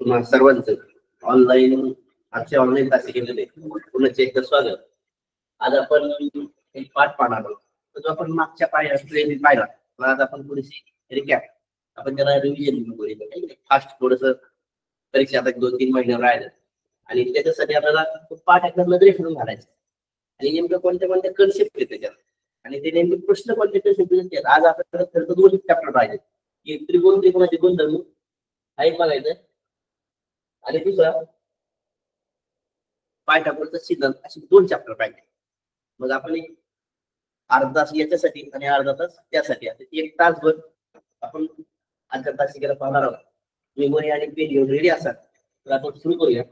तुम्हा सर्वांचं ऑनलाईन आजचे ऑनलाईन तास केलेले पुन्हा एकदा स्वागत. आज आपण एक पाठ पाहणार आहोत. जो आपण मागच्या पाहिला आज आपण थोडीशी रिकॅप आपण त्याला रिव्हिजन करूया. फास्ट थोडस परीक्षा आता 2-3 महिने राहिले आणि त्याच्यासाठी आपल्याला पाठ एकदा नजरे फिरून घालायचं आणि नेमकं कोणत्या कोणत्या कन्सेप्ट आहेत त्याच्यात आणि ते नेमके प्रश्न कोणते कन्सेप्ट आहेत. आज आपल्याला खरं तर 2 चॅप्टर राहिले. एक त्रिकोण त्रिकोणाचे गुणधर्म हा एक बघायचं आणि दुसरा पायथागोरसचा सिद्धांत असे 2 चॅप्टर पाहिजे. मग आपण एक अर्धा तास याच्यासाठी आणि अर्धा तास त्यासाठी आता 1 तासभर आपण आजच्या तासिकेला पाहणार आहोत. मेमरी आणि पेन घेऊन रेडी असाल तर आपण सुरू करूया.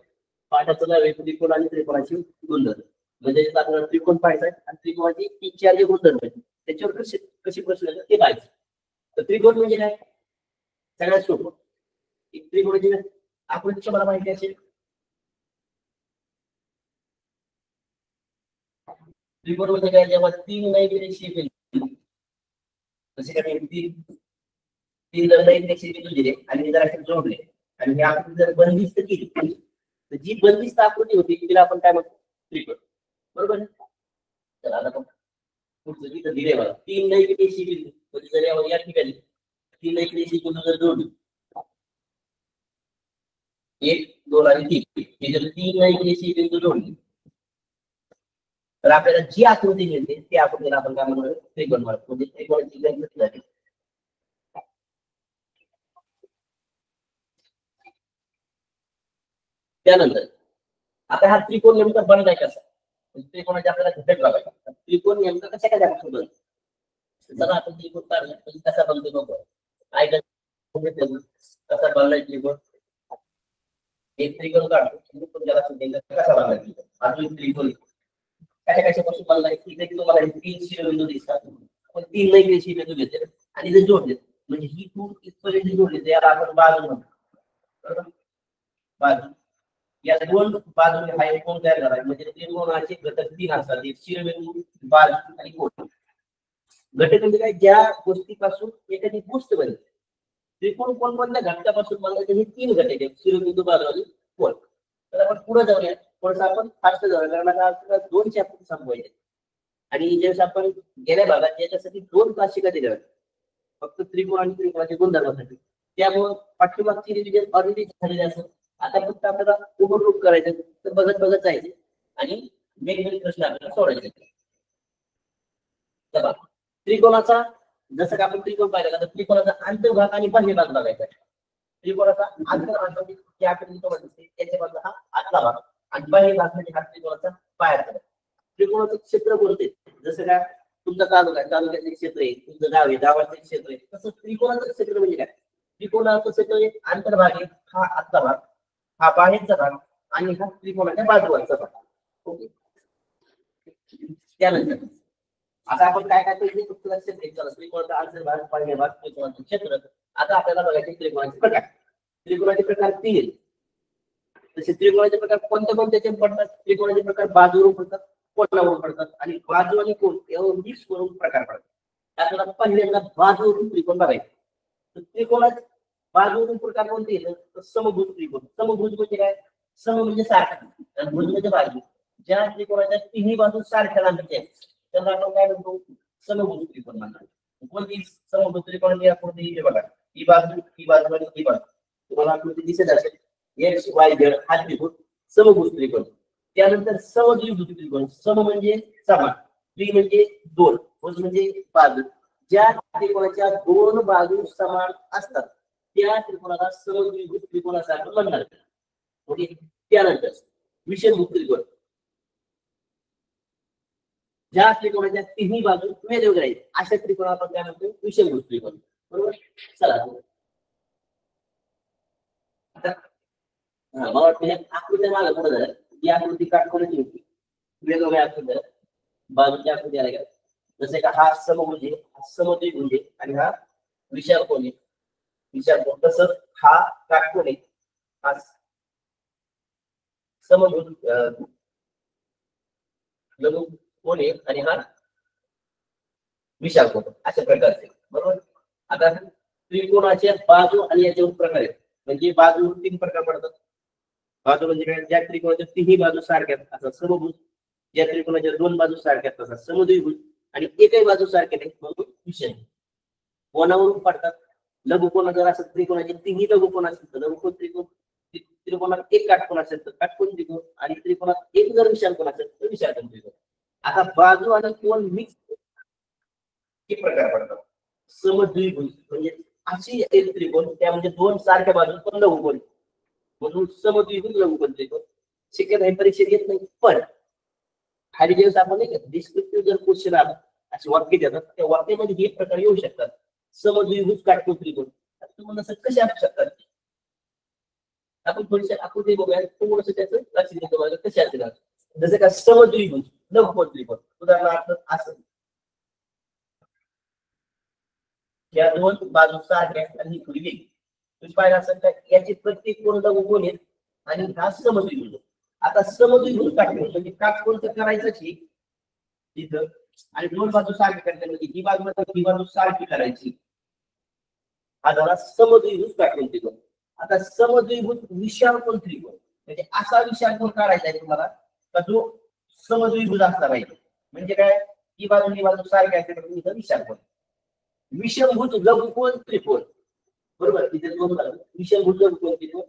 पाठाचं नाव आहे त्रिकोण आणि त्रिकोणाची गुणधर्म. म्हणजे आपल्याला त्रिकोण पाहायचा आहे आणि त्रिकोणाची 3-4 जे गुणधर्म आहेत त्याच्यावर कशी प्रश्न येतात ते पाहायचं. तर त्रिकोण म्हणजे काय सगळ्यात सोपं. एक त्रिकोणाची आकृती तुम्हाला माहिती असेल. त्रिकोण म्हणजे काय जेव्हा 3 नैमित्तिक शिरोबिंदू जसे काय 3 नैमित्तिक शिरोबिंदू दिले आणि जर असे जोडले आणि ही आकृती जर बंदिस्त केली तर जी बंदिस्त आकृती होती तिला आपण काय म्हणतो त्रिकोण. बरोबर आहे. तर आता आपण पुढचं जिथं दिले मला 3 नैमित्तिक शिरोबिंदू म्हणजे जर या ठिकाणी 3 नैमित्तिक शिरोबिंदू जर जोडले 1, 2 आणि 3 हे जर 3 नैमित्तिक शिरोबिंदू जोडले तर आपल्याला जी आकृती मिळते त्या आकृतीला आपण काय म्हणतो त्रिकोण म्हणतो. म्हणजे त्रिकोणाची गणित झाली. त्यानंतर आता हा त्रिकोण नेमका बनलाय कसा. त्रिकोणाचे आपल्याला घटक बघायचे. त्रिकोण नेमका कशा काय बनतो. चला आपण त्रिकोण काढला म्हणजे कसा बनतो बघू. काय कसा बनलाय त्रिकोण. एक त्रिकोण काढतो त्रिकोण ज्याला कसा बनलाय अजून त्रिकोण कशापासून बनलाय तिथे तुम्हाला 3 शिरोबिंदू दिसतात. आपण 3 नैमित्तिक शिरोबिंदू घेतले आणि जर जोडले म्हणजे ही 2 इथपर्यंत जोडले तर याला आपण बाजू म्हणतो. बरोबर. बाजू या 2 बाजूने हा एक कोण तयार झाला म्हणजे त्रिकोणाचे घटक 3 असतात. एक शिरोबिंदू बाजू आणि कोण. घटक म्हणजे काय ज्या गोष्टीपासून एखादी गोष्ट बनते. त्रिकोण कोणत्या घटकापासून बनलाय हे 3 घटक आहेत शिरोबिंदू बाजू आणि कोण. तर आपण पुढे जाऊया थोडंसं आपण फास्ट जाऊया कारण आता 2 चॅप्टर संपवायचे आणि ज्यावेळेस आपण गेल्या भागात याच्यासाठी 2 तासिका दिल्या होत्या फक्त त्रिकोण आणि त्रिकोणाचे गुणधर्मासाठी. त्यामुळे पाठ्यमागची रिव्हिजन ऑलरेडी झालेली असेल. आता फक्त आपल्याला ओव्हरलूक करायचं तर बघत जायचे आणि वेगवेगळे प्रश्न आपल्याला सोडवायचे. त्रिकोणाचा जसं का आपण त्रिकोण पाहिला तर त्रिकोणाचा अंतर्भाग आणि बाह्य भाग बघायचा. त्रिकोणाचा अंतर्भाग म्हणजे त्याच्या बाजूला हा आतला भाग आणि बाह्य भाग म्हणजे हा त्रिकोणाचा बाहेरचा भाग. त्रिकोणाचं क्षेत्र कोणते जसं काय तुमचा तालुका आहे तालुक्याचे क्षेत्र आहे तुमचं गाव आहे गावाचे क्षेत्र आहे तसं त्रिकोणाचं क्षेत्र म्हणजे काय. त्रिकोणाचं क्षेत्र अंतर्भाग आहे हा आतला भाग हा बाहेरचा भाग आणि हा त्रिकोणाच्या बाजूवरचा भाग. ओके. त्यानंतर आता आपण काय काय त्रिकोणाचा अंतर्भाग बाह्य भाग त्रिकोणाचं क्षेत्र. आता आपल्याला बघायचे त्रिकोणाचे प्रकार. त्रिकोणाचे प्रकार 3 तसे त्रिकोणाचे प्रकार कोणत्या पडतात. त्रिकोणाचे प्रकार बाजूवरून पडतात कोणावरून पडतात आणि बाजू आणि कोण यावर मिक्स करून प्रकार पडतात. आपल्याला पहिल्यांदा बाजूवरून त्रिकोण बघायचे. तर त्रिकोणात बाजूवरून प्रकार कोणते येतात तर समभुज त्रिकोण. समभुज म्हणजे काय सम म्हणजे सारखा आणि भुज म्हणजे बाजू. ज्या त्रिकोणाच्या 3 बाजू सारख्या लांबीच्या आहेत त्याला आपण काय म्हणतो समभुज त्रिकोण म्हणतात. कोणती समभुज त्रिकोण आकृती बघा ही बाजू आणि ही बाजू तुम्हाला आकृती दिसत असेल. एक्स वाय झेड हा त्रिकोण समभुज त्रिकोण. त्यानंतर समद्विभुज त्रिकोण. सम म्हणजे समान द्वि म्हणजे 2 भुज म्हणजे बाजू. ज्या त्रिकोणाच्या 2 बाजू समान असतात त्या त्रिकोणाला समद्विभुज त्रिकोण असं आपण म्हणणार. ओके. त्यानंतर विषमभुज त्रिकोण. ज्या त्रिकोणाच्या 3 बाजू वेगवेगळ्या आहेत अशा त्रिकोणाला आपण काय म्हणतो विषमभुज त्रिकोण. बरोबर. चला मला वाटतं आकृती मागे पुढे झालं. ही आकृती काटकोनाची होती वेगवेगळ्या आकृत्या बाजूच्या आकृती आल्या जसे का हा समभुज आहे हा समद्विभुज आहे आणि हा विषमकोन आहे. विषमकोन तसंच हा काटकोन आहे हा समभुज लघुकोन आहे आणि हा विषमकोन अशा प्रकारचे. बरोबर. आता त्रिकोणाच्या बाजू आणि याच्यावर प्रकार आहेत. म्हणजे बाजू 3 प्रकार पडतात. बाजू म्हणजे काय, ज्या त्रिकोणाच्या तिन्ही बाजू सारख्या असतात समभुज, ज्या त्रिकोणाच्या 2 बाजू सारख्या असतात समद्विभुज, आणि एकही बाजू सारख्या नाही म्हणून विषम. कोणावरून पडतात, लघुकोण जर असं त्रिकोणाचे तिन्ही लघुकोण असतील तर लघुकोण त्रिकोण, त्रिकोणात एक काटकोन असेल तर काटकोन त्रिकोण, आणि त्रिकोणात एक जर विशालकोन असेल तर विशालकोन त्रिकोण. आता बाजू आणि कोण मिक्स हे प्रकार पडतात. समद्विभुज म्हणजे अशी एक त्रिकोण त्या म्हणजे 2 सारख्या बाजू पण लघुकोण म्हणून समद्विभुज लघुकोण त्रिकोण. शक्यता हे परीक्षेत येत नाही, पण खाली जेव्हा आपण नाही का डिस्क्रिप्टिव्ह जर क्वेश्चन आला असे वाक्य देतात त्या वाक्यामध्ये हे प्रकार येऊ शकतात. समद्विभुज काटकोन त्रिकोण तुम्हाला कसे असू शकतात आपण थोडीशी आकृती बघूया, थोडंसं त्याचं लक्ष देतो बघा कसे असतील. जसं का समद्विभुज लघुकोण त्रिकोण उदाहरणार्थ असं, या 2 बाजू सारख्या आणि थोडी वेगळी. तुम्ही पाहिलं असेल का याची प्रत्येक कोण लघुकोण आहेत आणि हा समद्विभुज. आता समद्विभुज काटकोन म्हणजे काटकोन तर करायचंच आहे तिथं, आणि 2 बाजू सारखी करायची म्हणजे ही बाजू सारखी करायची. हा झाला समद्विभुज काटकोन त्रिकोण. आता समद्विभुज विशालकोन त्रिकोण म्हणजे असा विशालकोन काढायचा आहे तुम्हाला का जो समद्विभुज असला पाहिजे. म्हणजे काय, ही बाजू सारखी असते तर इथं विशालकोन. विषमभुज लघुकोण त्रिकोण बरोबर, तिथे 2 बाजू विषमभुज लघुकोण त्रिकोण,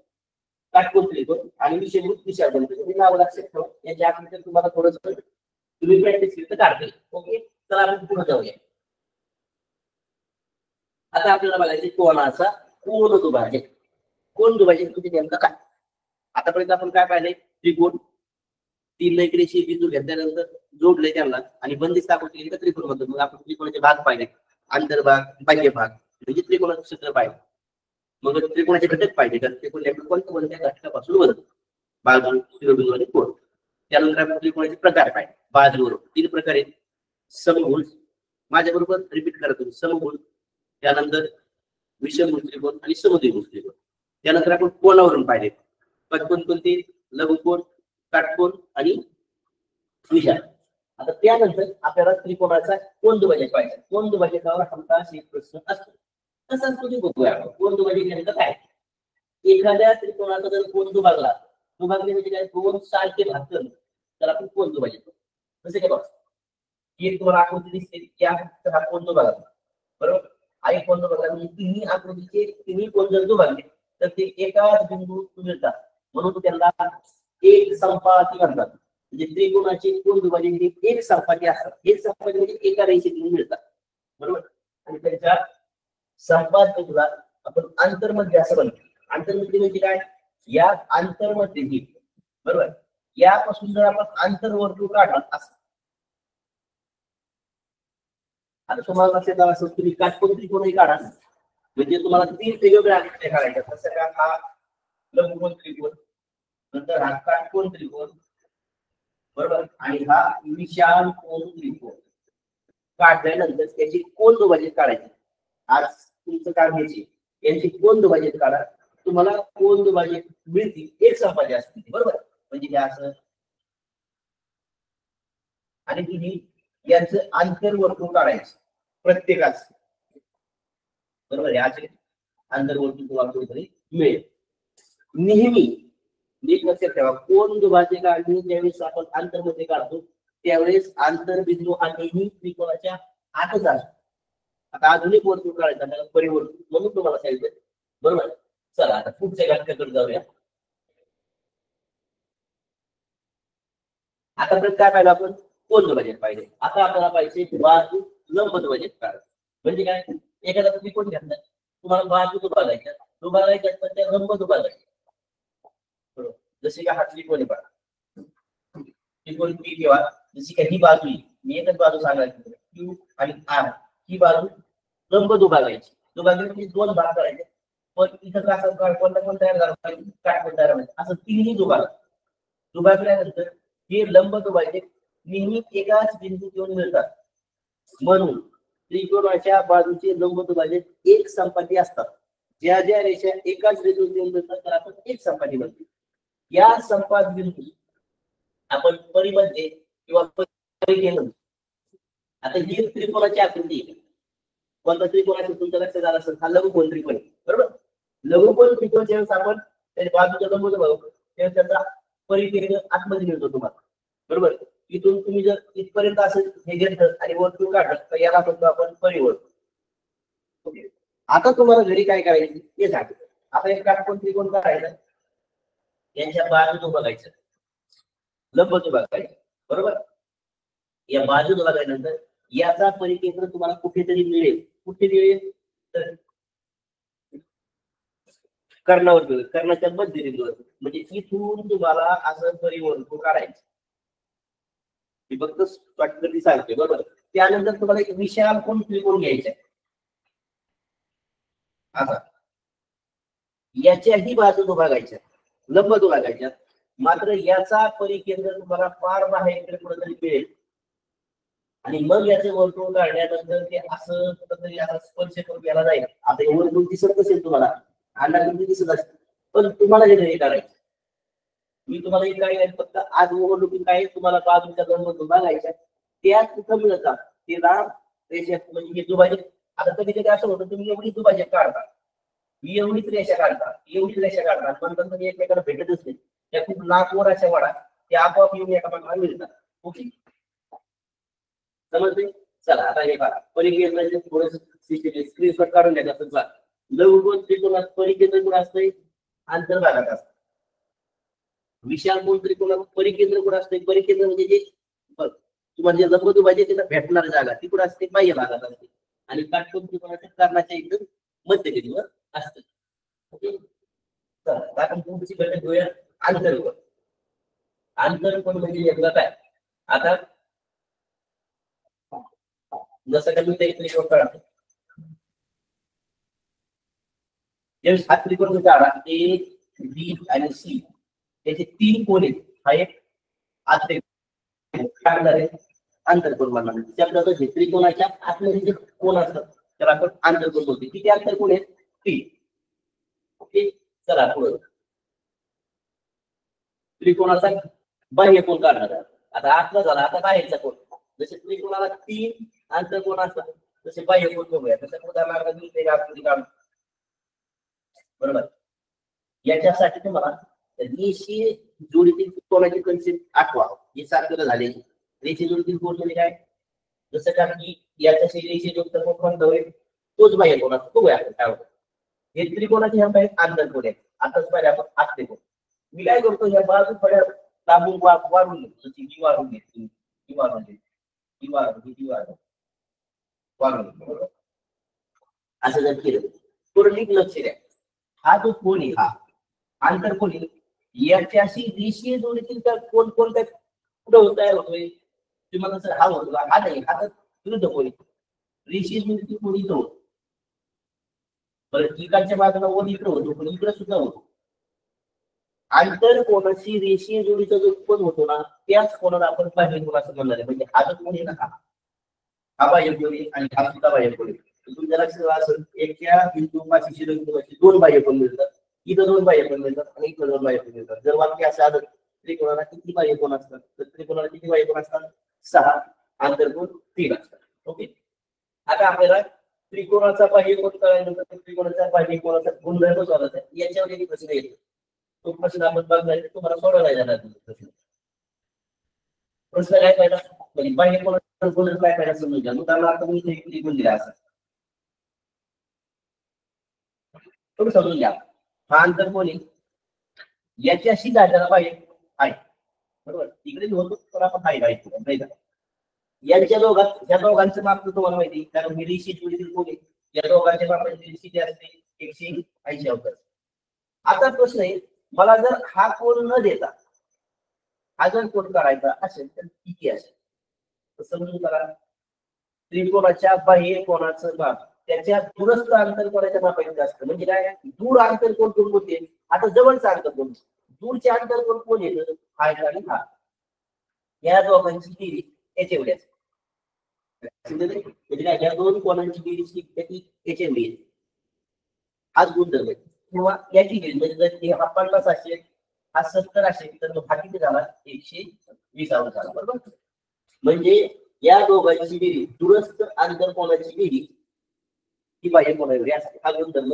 काटकोन त्रिकोण आणि विषमभुज विशालकोन त्रिकोण. हे नाव लक्षात ठेवा. याच्या आकृती तुम्हाला थोडंसं तुम्ही प्रॅक्टिस केली तर काढते. ओके, तर आपण पुढे जाऊया. आता आपल्याला बघायचे कोणाचा कोण दुभाजक. कोण दुभाजक म्हणजे नेमकं काय. आतापर्यंत आपण काय पाहिलंय, त्रिकोण 3 रेषीय बिंदू घेतल्यानंतर जोडले त्यांना आणि बंदिस्त आकृती केली तर त्रिकोण म्हणतो. मग आपण त्रिकोणाचे भाग पाहिले, अंतर्भाग बाह्य भाग म्हणजे त्रिकोणाचं क्षेत्र पाहिजे. मग त्रिकोणाचे घटक पाहिजे तर त्रिकोण नेमकं कोणत्या घटकापासून बनतो, बाजू, शिरोबिंदू आणि कोण. त्यानंतर आपण त्रिकोणाचे प्रकार पाहिजे. बाजूवर 3 प्रकार आहेत, समभुज, माझ्या बरोबर रिपीट करा तुम्ही, समभुज, त्यानंतर विषमभुज त्रिकोण आणि समद्विभुज त्रिकोण. त्यानंतर आपण कोणावरून पाहिले, कोणते, लघुकोण, काटकोन आणि विशाल. आता त्यानंतर आपल्याला त्रिकोणाचा कोण दुभाजक पाहिजे. कोण दुभाजकावर हमखास एक प्रश्न असतो. तसाच तुम्ही बघूया कोण दुभाजक नेमकं काय. एखाद्या त्रिकोणाचा जर कोण दुभागला, दुभागले म्हणजे काय, 2 सारखे भाग केले तर आपण कोण दुभाजक. जसे काय बघा, एक तुम्हाला आकृती दिसते की हा कोण दुभागला बरोबर, आई कोण दुभागला म्हणजे तिन्ही आकृतीचे तिन्ही कोण जर दुभागले तर ते एकाच बिंदू मिळतात म्हणून त्यांना एक संपाती म्हणतात. म्हणजे त्रिकोणाचे कोण दुभाजक हे एक संपाती असतात. एक संपाती म्हणजे एका रेषेतून मिळतात बरोबर, आणि त्यांच्या संपादकाला आपण आंतरमध्य असं म्हणतो. आंतरमध्य म्हणजे काय, या आंतरमध्य बरोबर, यापासून जर आपण आंतरवर्तुळ काढला असं, आता तुम्हाला लक्षात आलं असं तुम्ही काटकोन त्रिकोणही काढा म्हणजे तुम्हाला 3 वेगवेगळ्या आकृत्या काढायच्या. जसं का हा लघुकोण त्रिकोण, नंतर हा काटकोन त्रिकोण बरोबर, आणि हा विशाल कोन त्रिकोण. काढल्यानंतर त्याची कोण दुभाजक काढायची. आज तुमचं काम घ्यायची यांची कोण दुभाजक काढा, तुम्हाला कोण दुभाजक मिळतील एक संपाती असतील बरोबर. म्हणजे हे असं, आणि तुम्ही यांचं आंतरवर्तुळ काढायचं प्रत्येकाच बरोबर. याचे आंतरवर्तुळ तुम्हाला कुठेतरी मिळेल. नेहमी नीट लक्षात ठेवा, कोण दुभाजक आणि ज्यावेळेस आपण आंतरमध्ये काढतो त्यावेळेस आंतरबिंदू हा नेहमी त्रिकोणाच्या आतच असतो. आता आधुनिक वर्तुळ काढायचा त्याला परिवर्तन म्हणून तुम्हाला सांगितलं बरोबर. चला आता पुढच्या घटकाकडे जाऊया. आतापर्यंत काय पाहिलं आपण, कोण दुभाजक पाहिजे. आता आपल्याला पाहिजे बाजू लंब दुभाजक काढ. म्हणजे काय, एखादा त्रिकोण घेतला तुम्हाला बाजू दुभागायच्या, तर त्या लंब दुभागायच्या बरोबर. जसे का हा त्रिकोणी पहा, त्रिकोण पी किंवा जशी काही बाजू मी एकच बाजू सांगायची क्यू आणि आर, ही बाजू लंब दुभागायची. दुभागली म्हणजे 2 भाग करायचे, पण इथं कोणता तयार झाला पाहिजे, काटकोन तयार व्हायचं. असं तिन्ही दुभागल्यानंतर हे लंब दुभाजक नेहमी एकाच बिंदूत येऊन मिळतात म्हणून त्रिकोणाच्या बाजूचे लंब दुभाजक एक संपाती असतात. ज्या ज्या रेषा एकाच बिंदूत येऊन मिळतात तर आपण एक संपाती म्हणतो. या संपात बिंदू आपण परिमध्ये किंवा परिकेंद्र. आता ही त्रिकोणाची आकृती कोणता त्रिकोण आहे तुमच्या लक्षात आला असेल, हा लघुकोण त्रिकोण आहे, बरोबर. लघुकोण त्रिकोण ज्यावेळेस आपण त्याच्या बाजूच्या लंबूचं बघू त्यावेळेस त्याचा परिकेंद्र आतमध्ये मिळतो तुम्हाला, बरोबर. इथून तुम्ही जर इथपर्यंत असं हे घेतलं आणि वर्तुळ काढलं तर याला म्हणतो आपण परिवर्तन. ओके. आता तुम्हाला घरी काय करायचं ते सांगतो. आता एक काटकोन त्रिकोण काढायचं, यांच्या बाजूला बघायचं, लंबच बघायचं, बरोबर. या बाजूला बघायनंतर याचा परिकेंद्र तुम्हाला कुठेतरी मिळेल. कुठे मिळेल तर कर्णावर मिळेल, कर्णाच्या मध्यबिंदूवर. म्हणजे इथून तुम्हाला असं परिवर्तन काढायचं, हे फक्त शॉर्टकट सांगते, बरोबर. त्यानंतर तुम्हाला एक विशाल कोण त्रिकोण घ्यायचा आहे. आता याच्याही बाजू बघायच्या, लंब बघायच्या, मात्र याचा परिकेंद्र तुम्हाला फार बाहेर कुठेतरी मिळेल आणि मग याचे वर्तुळ काढल्यानंतर ते असं कुठेतरी आता स्पर्श करून याला जाईल. आता हे वर्तुळ दिसत असेल तुम्हाला, अंडाकृती दिसत असेल, पण तुम्हाला हे नाही करायचं. मी तुम्हाला एक काय फक्त आज ओव्हरलुकिंग काय तुम्हाला बाजूच्या लंब बघायच्या, त्याच कुठं मिळतात ते लांब रेषा, म्हणजे हे दुभाजक. आता कधी कधी असं होतं तुम्ही एवढी दुभाजक काढता, मी एवढीच रेषा काढता, एवढीच रेषा काढता, पण तुम्ही एकमेकाला भेटतच नाही. त्या खूप लांबवर अशा वाढा ते आपोआप येऊन एकामेकाला मिळतात. ओके, समजते. चला आता हे बघा परिकेंद्राचे थोडस स्क्रीनशॉट काढून घ्या. असं लघुकोण त्रिकोणात परिकेंद्र कुठं असतंय, अंतर्भागात असतं. विशाल कोण त्रिकोणात परिकेंद्र कुठं असतंय, परिकेंद्र म्हणजे जे तुम्हाला जे लंब दुभाजक त्याला भेटणारी जागा ती कुठं असते, बाह्य भागात असते. आणि काटकोन त्रिकोणाच्या कर्णाच्या एकदम मध्यबिंदूवर असतं. ओके, चला आपण पुढची घटक घेऊया, आंतरकोन. आंतरकोन म्हणजे नेमकं काय. आता जसं का मी ते त्रिकोण काढतो, हा त्रिकोण काढा, ए बी आणि सी त्याचे 3 कोन आहेत. हा एक आंतरकोन म्हणणार. त्यानंतर जे त्रिकोणाच्या आतमध्ये जे कोन असतात त्याला आपण आंतरकोन बोलतो. किती आंतरकोन आहेत, 3. ओके, चला पुढे त्रिकोणाचा बाह्य कोन काढणार. आता आतला झाला, आता बाहेरचा कोन. जसे त्रिकोणाला 3 आंतरकोन असतात तसे बाह्य कोन बघूया. तसं उदाहरणार्थ मी ते आकृती काढतो, बरोबर. याच्यासाठी तुम्हाला रेषीय जोडीतील कोनाची कन्सेप्ट आठवा. हे सारखं झाले. रेषीय जोडीतील कोन म्हणजे काय, जसं का की याच्याशी रेषीय जोडीचा कोन होईल तोच बाह्य कोन असतो. बघूया आपण काय होतं. हे त्रिकोणाचे ह्या बाहेर आंतरकोन आहे. आताच पाहिजे आपण आतले कोन. मी काय करतो, या बाजू थोड्या लांबून वाढून घेतो. जशी ही वाढून घेतली, ही वाढून घेतली, ही वाढून, ही वाढून, बरोबर. असं जर केलं थोडं नीट लक्ष द्या. हा जो कोन आहे हा आंतरकोन आहे, याच्याशी रेषीय जोडीतील त्या कोण कोणत्या कुठं तयार होतोय तुम्हाला जर हा होतो, हा नाही, हा तर विरुद्ध कोन. रेषीय जोडीतील कोन इथं होतो, बरं इकडच्या बाजूला वन इकडे होतो, पण इकडे सुद्धा होतो. आंतरकोनाशी रेषीय जोडीचा जो कोन होतो ना, त्याच कोनाला आपण बाह्य कोन असं म्हणणार आहे. म्हणजे हा जो कोन आहे ना, हा बाह्य कोन आहे आणि हा सुद्धा बाह्य कोन आहे. तुमच्या लक्षात असेल, एका बिंदूपाशी शिरोबिंदूपाशी 2 बाह्य कोन मिळतात, इथं 2 बाह्य कोन मिळतात आणि इथं 2 बाह्य कोन मिळतात. जर वाक्य असं आलं त्रिकोणाला किती बाह्य कोन असतात, तर त्रिकोणाला किती बाह्य कोन असतात, 6, आंतरकोन 3 असतात. ओके, आता आपल्याला त्रिकोणाचा बाह्य कोन कळल्यानंतर त्रिकोणाचा बाह्य कोनाचा गुणधर्म शोधायचा आहे. याच्यावर एक प्रश्न येतो, तो प्रश्न आपण बघणार, तुम्हाला सोडवला जाणार. प्रश्न काय पाहिजे, म्हणजे बाह्य कोनाचा गुणधर्म काय पाहिजे समजून घ्या. उदाहरणार्थ मी इथे त्रिकोण दिला असं, तुम्ही समजून घ्या. हा आंतरकोन आहे, याच्याशी जायला बाह्य आहे, बरोबर. इकडे होतो तर आपण आहे नाही का. यांच्या दोघात या दोघांचं माप तुम्हाला माहिती, कारण ही रेषीय जोडीतील कोन आहे. या दोघांच्या मापाची किती असते, 180 अंश. आता प्रश्न आहे, मला जर हा कोन न देता हा जर कोन काढायचा असेल तर किती असेल, तर समजून करा. त्रिकोणाच्या बाह्य कोनाचं माप त्याच्या दूरस्थ आंतरकोनाच्या मापाने जास्त. म्हणजे काय, दूर आंतरकोन कोण होते, आता जवळचा आंतरकोन, दूरचे आंतरकोन कोण येतं, हा आणि हा. या दोघांची बेरीज याच्या एवढ्याच. म्हणजे काय, या दोन कोणांची बेरीज याच्या बेरीज, हाच गुणधर्म आहे. किंवा याची बेरीज म्हणजे जर हा 50 असेल, हा 70 असेल, तर हा किती झाला, 120 अंश झाला, बरोबर. म्हणजे या दोघांची बेरीज, दूरस्थ आंतरकोनाची बेरीज ही बाह्य कोण एवढी असते हा गुणधर्म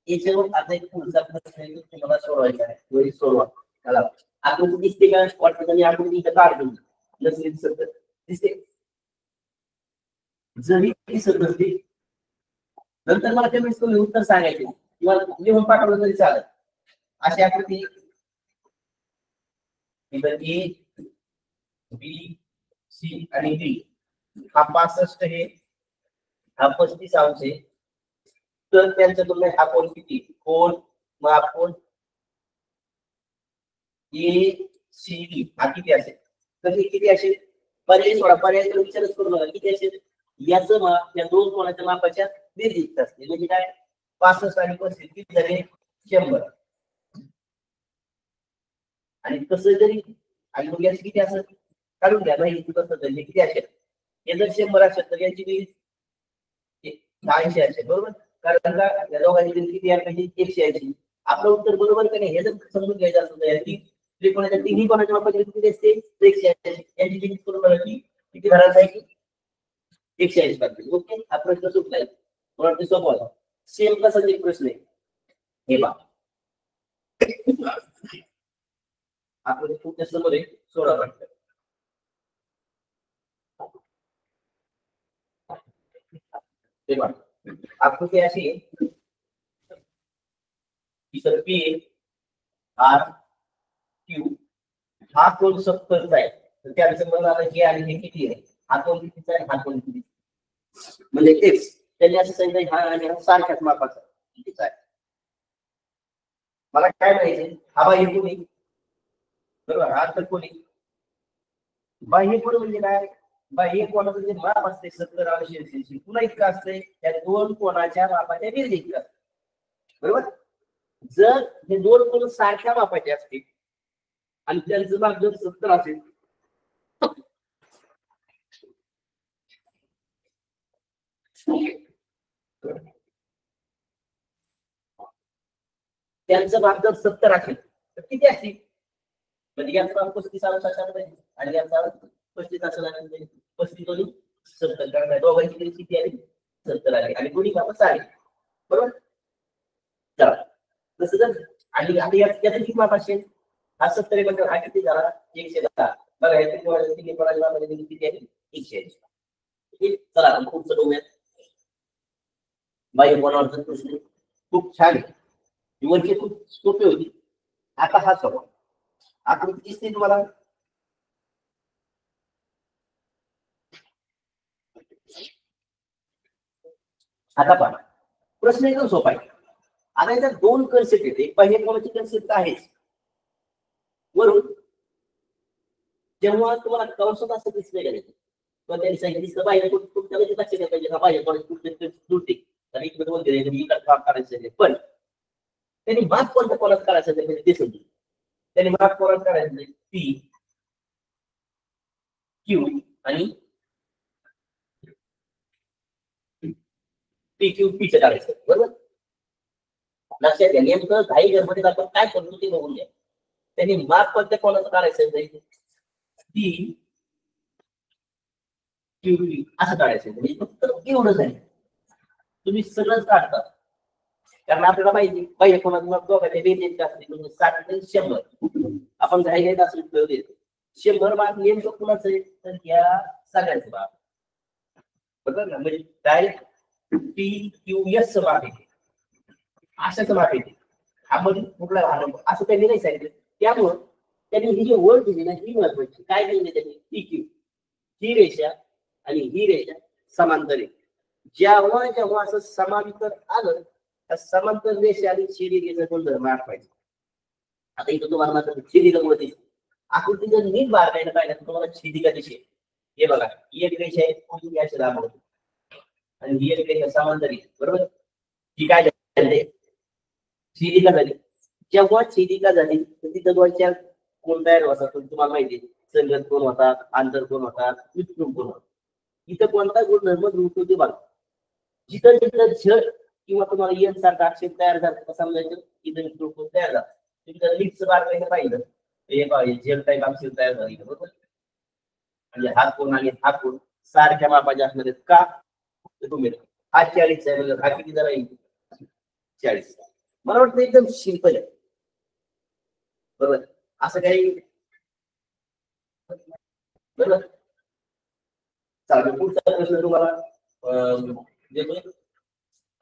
याच्यावर आता एक पुढचा प्रश्न आहे तुम्हाला सोडवायचा आहे तो सोडवा त्याला आकृती दिसते का वाटतं आणि आकृती इथं काढून नसली दिसते जरी दिसत नसली नंतर मला कमेंट्स करून उत्तर सांगायचे किंवा लिहून पाठवलं तरी चालेल अशी आकृती इथं ए बी सी आणि डी हा 65 आहे हा 35 अंश आहे तर त्यांच्या तुलनेत हा कोण किती कोण मग आपण ए सी डी हा किती असेल तर हे किती असेल पर्याय सोडा पर्याय विचारच करू नका किती असेल याचं माप या दोन कोणाच्या मापाच्या निर्दिष्ट असते म्हणजे काय 65 आणि 35 किती झाले 100 आणि तसं जरी आणि मग याची किती असेल काढून घ्या नाही कसं झाले किती असेल हे जर 100 असेल तर याची बी 80 असेल बरोबर कारण का या दोघांची किती यायला पाहिजे 180 आपलं उत्तर बरोबर का नाही हे जर समजून घ्यायचं असतं की त्रिकोणाच्या तिन्ही कोणाच्या मापाची किती असते 180 यांची किती करून बघा की किती घरात आहे की 180 पाहिजे ओके हा प्रश्न सुटलाय मला ते सोपवा सेम कसा एक प्रश्न आहे हे पहा आपण तुमच्या समोर एक सोडा वाटतं ते पहा आकृती अशी इतर पी आर क्यू हा कोण 70 आहे तर त्याचं मला हे आणि हे किती आहे हा कोण कितीचा आहे हा कोण किती म्हणजे एक्स त्यांनी असं सांगितलं हा आणि हा सारख्याच मापाचा कितीचा आहे मला काय माहिती हा बाह्य कोणी बरोबर हा तर कोणी बाह्य कोण म्हणजे काय बाह्य कोणाचं जे माप असते 70 अंश पुन्हा इतकं असते त्या दोन कोणाच्या मापाच्या निर्दिष्ट असते बरोबर जर हे दोन कोण सारख्या मापाचे असतील आणि त्यांचं माप जर 70 असेल त्यांचं माप जर 70 असेल तर किती असतील म्हणजे याचा माप 35 अंश असायला पाहिजे आणि याचा 35 असायला पाहिजे 35 दोन्ही 70 कारण दोघांची किती आली 70 आली आणि दोन्ही माप आली बरोबर चला तसं जर आणि आता याचं किती माप असेल हा 70 म्हणजे हा किती झाला 110 बघा याचे किती पडायला किती आहे 180 चला आपण पुढचं बघूयात बाह्य कोणाचा प्रश्न खूप छान आहे वरची खूप सोपी होती आता हा सवाल आकृती दिसते तुम्हाला आता पहा प्रश्न एकदम सोपा आहे आता याच्यात दोन कन्सेप्ट येते पहिले कोणाची कन्सेप्ट आहेच वरून जेव्हा तुम्हाला कंसात असं दिसलं गेलं किंवा त्यांनी सांगितलं बाह्य तुमच्या लक्षात घ्यायला पाहिजे हा बाह्य कोणाची कुठली त्रुटी तर इकडे दोन दिले करायचं पण त्यांनी माप कोणत्या कोणात करायचं ते समजून त्यांनी माप कोणात करायचं पी क्यू आणि पी क्यू पीचं करायचं बरोबर लक्षात घ्या नेमकं काही गडबडीत आपण काय करतो ते बघून घ्या त्यांनी माप कोणत्या कोणाचं करायचं पी क्यू पी असं काढायचं म्हणजे फक्त एवढंच आहे तुम्ही सगळंच काढता कारण आपल्याला माहिती बाह्य कोणाचं दोघांच्या वेगवेगळे असते म्हणजे 60 आणि 100 आपण घाई घाईत असं देतो 100 मार्क नेमकं कुणाचं आहे तर या सगळ्यांचं माप बरोबर ना म्हणजे डायरेक्ट पी क्यू एस माप येते अशाच माप येते आपण कुठला असं त्यांनी नाही सांगितलं त्यामुळं त्यांनी ही जी ओळ दिली ना ही महत्वाची काय दिली त्यांनी पी क्यू ही रेषा आणि ही रेषा समांतर आहे जेव्हा जेव्हा असं समांतर आलं त्या समांतर रेषा आणि छेदी रेषा गुणधर्म आठवायचे आता इथं तुम्हाला छेदिका मुळे दिसते आकृती जर नीट बारकाईने पाहिलं तर तुम्हाला छेदिका दिसेल हे बघा ही एक रेषा आहे कोणती अशी दाखवतो आणि ही एक रेषा समांतर आहे बरोबर ही काय झाली छेदिका झाली जेव्हा छेदिका झाली तर तिथं दोनच्या कोण तयार होतात तुम्हाला माहिती संगत कोण होतात आंतर कोण होतात विस्तृत कोण होतात इथं कोणता गुणधर्म रुजतो ते बघा जिथं जिथं झड किंवा तुम्हाला एन सारखा अक्षर तयार झाला समजायचं इथं विस्तृत तयार झाला तुम्ही लिप्स बारकाईने पाहिलं हे बघा झेल टाईप अक्षर तयार झाली बरोबर म्हणजे हा कोण आणि हा कोण सारख्या मापाचे असणार आहेत का तुम्ही हा 40 आहे बघा, हा किती जरा येईल 40. मला वाटतं एकदम सिंपल आहे बरोबर. असं काही बरोबर. चालेल, पुढचा प्रश्न तुम्हाला देतोय.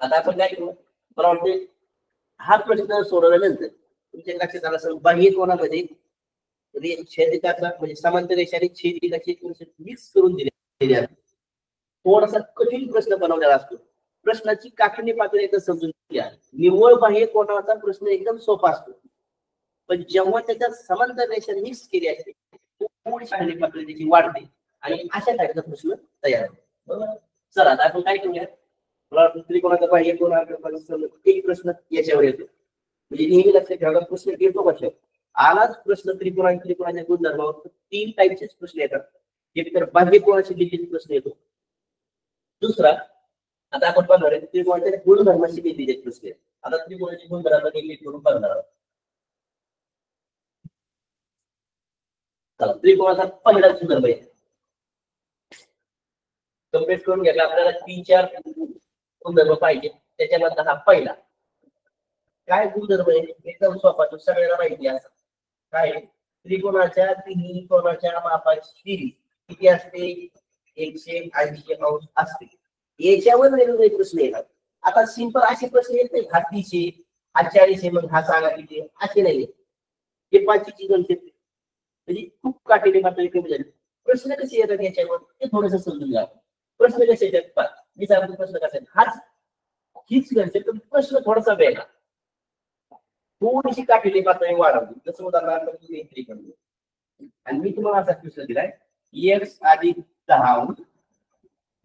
आता आपण काय करू, मला वाटते हा प्रश्न सोडवल्यानंतर तुमच्या लक्षात आलं असेल बाह्य कोणामध्ये छेदिकाचा म्हणजे समांतर रेषा आणि छेदिकाचे मिक्स करून दिले आहे. थोडासा कठीण प्रश्न बनवलेला असतो. प्रश्नाची काठिण्य पातळी एकदा समजून घ्या. निव्वळ बाह्य कोणाचा प्रश्न एकदम सोपा असतो, पण जेव्हा त्याच्यात समांतर रेषा मिक्स केली असते थोडी काठिण्य पातळी त्याची वाढते आणि अशा टाईपचा प्रश्न तयार होतो. बरोबर. चला आता आपण काय करूया, त्रिकोणाचा बाह्य कोण एक प्रश्न याच्यावर येतो. म्हणजे नेहमी लक्षात ठेवा प्रश्न येतो कशा आलाच प्रश्न त्रिकोणाच्या गुणधर्मावर 3 टाईपचे प्रश्न येतात. एक तर बाह्य कोणाशी निगडीत प्रश्न येतो. दुसरा आता आपण पाहणार आहे त्रिकोणाच्या गुणधर्माशी निगडीत प्रश्न आहेत. आता त्रिकोणाचे गुणधर्म निगडीत करून पाहणार आहोत. चला त्रिकोणाचा पहिला गुणधर्म आहे, कम्प्लीट करून घ्या. आपल्याला 3-4 गुणधर्म पाहिजे, त्याच्यामधला हा पहिला. काय गुणधर्म आहे एकदम सोपा, तो सगळ्यांना माहिती आहे. काय त्रिकोणाच्या तिन्ही कोणाच्या मापाची बेरीज किती असते 180 अंश असते. याच्यावर वेगवेगळे प्रश्न येतात. आता सिंपल असे प्रश्न येत नाही हा 30 आहे, हा 40 आहे, मग हा सांगा किती असे नाही. हे 5ची गणित म्हणजे खूप काटेरी पातळी कमी झाली. प्रश्न कसे येतात याच्यावर ते थोडंसं समजून घ्या. प्रश्न कसे येतात मी सांगतो प्रश्न कसा आहे, हाच हीच गणित पण प्रश्न थोडासा वेगळा, थोडीशी काठीली पातळी वाढवली. जसं उदाहरणार्थ आणि मी तुम्हाला असा प्रश्न दिलाय x अधिक 10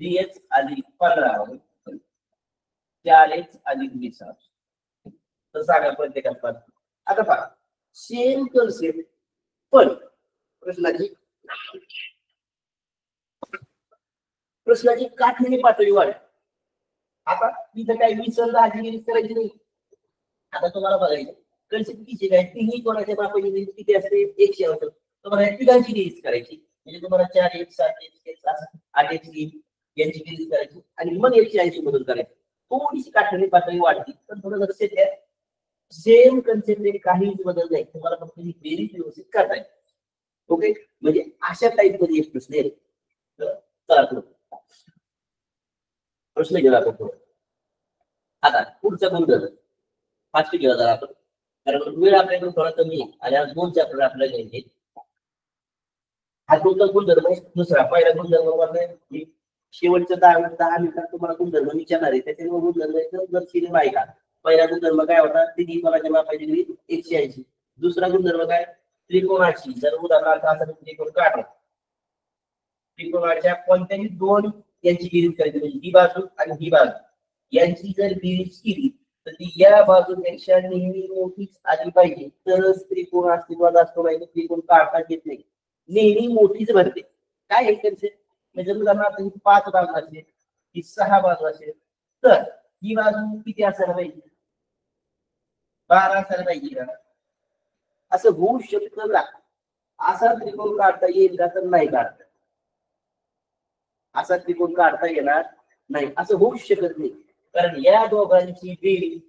dx अधिक 15 4x अधिक 20 तर सांगा प्रत्येकात. आता पहा सेम कन्सेप्ट पण प्रश्नाची काठीणी पातळी वाढ. आता तिथं काही 20 आणि 10 ची करायची नाही. आता तुम्हाला बघायचं कन्सेप्ट किती काय तिन्ही कोणाच्या मापाची बेरीज किती असते 100 होतं. तुम्हाला तिघांची बेरीज करायची म्हणजे तुम्हाला 4x 7x 8x यांची बेरीज करायची आणि मग 180 मधून करायची. थोडीशी काठीणी पातळी वाढती पण थोडं लक्षात घ्या सेम कन्सेप्ट काहीच बदल नाही, तुम्हाला फक्त ही बेरीज व्यवस्थित करता येईल. ओके, म्हणजे अशा टाईप मध्ये एक प्रश्न आहे. चला प्रश्न घेऊया आपण. आता पुढचा गुणधर्म फास्ट घेऊया जरा आपण, कारण वेळ आपल्याकडे थोडा कमी आहे आणि आज 2 चॅप्टर आपल्याला घ्यायचे. हा तुमचा गुणधर्म आहे. दुसरा पहिला गुणधर्म शेवटच्या 10 मिनिटात तुम्हाला गुणधर्म विचारणार आहे. त्याच्यामुळे गुणधर्म एकदम लक्षणीय आहे का. पहिला गुणधर्म काय होता तिन्ही कोणाच्या मापाची बेरीज 180. दुसरा गुणधर्म काय त्रिकोणाची जर उदाहरणार्थ असं त्रिकोण काढला त्रिकोणाच्या कोणत्याही 2 यांची बेरीज करायची म्हणजे ही बाजू आणि ही बाजू यांची जर बेरीज केली तर ती या बाजूपेक्षा नेहमी मोठीच आली पाहिजे तरच त्रिकोण अस्तित्वात असतो. नाही त्रिकोण काढता येत नाही, नेहमी मोठीच भरते. काय हे कन्सेप्ट म्हणजे उदाहरणार्थ ही 5 बाजू असेल ही 6 बाजू असेल तर ही बाजू किती असायला पाहिजे 12 असायला पाहिजे का. असं होऊ शकतं का. असा त्रिकोण काढता येईल का तर नाही काढता. असा त्रिकोण काढता येणार नाही, असं होऊ शकत नाही. कारण या दोघांची बेरीज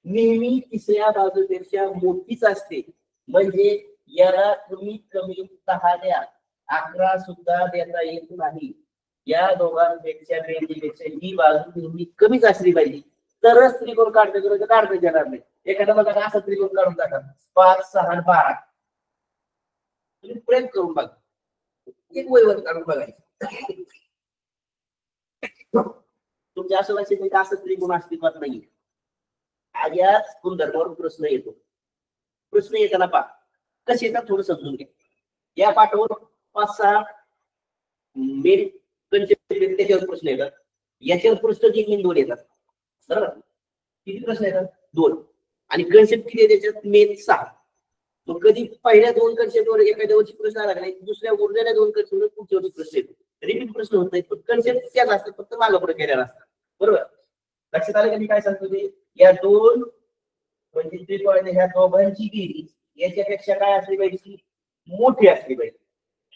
नेहमी तिसऱ्या बाजूपेक्षा मोठीच असते. म्हणजे याला कमीत कमी 10 द्या 11 सुद्धा देता येत नाही. या दोघांपेक्षा बेरीजपेक्षा ही बाजू नेहमी कमीच असली पाहिजे तरच त्रिकोण काढता येणार नाही. एखादा बघा असा त्रिकोण काढून टाका 5 6 आणि 12 तुम्ही प्रयत्न करून बघा एक वयवर काढून बघायचं. तुमच्या असं लक्षात का असं त्रिकोण अस्तित्वात नाही. याच गुणधर्मावर प्रश्न येतो. प्रश्न येताना पहा कसे येतात थोडं समजून घ्या. या पाठावर 5-6 मेन त्याच्यावर प्रश्न येतात. याच्यावर प्रश्न 3-2 येतात. बरोबर किती प्रश्न येतात 2 आणि कन्सेप्ट किती त्याच्यात मेन 6. मग कधी पहिल्या 2 कन्सेप्टवर एखाद्या वर्षी प्रश्न आला नाही दुसऱ्या उरलेल्या 2 कन्सेप्टवर पुढच्या वर्षी प्रश्न येतो. रिपीट प्रश्न होत नाही पण कन्सेप्ट त्याच असतात फक्त मागं पुढे केलेला असतात. बरोबर लक्षात आलं का मी काय सांगतो ते या 2 म्हणजे त्रिकोणाच्या ह्या दोघांची बेरीज याच्यापेक्षा काय असली पाहिजे मोठी असली पाहिजे.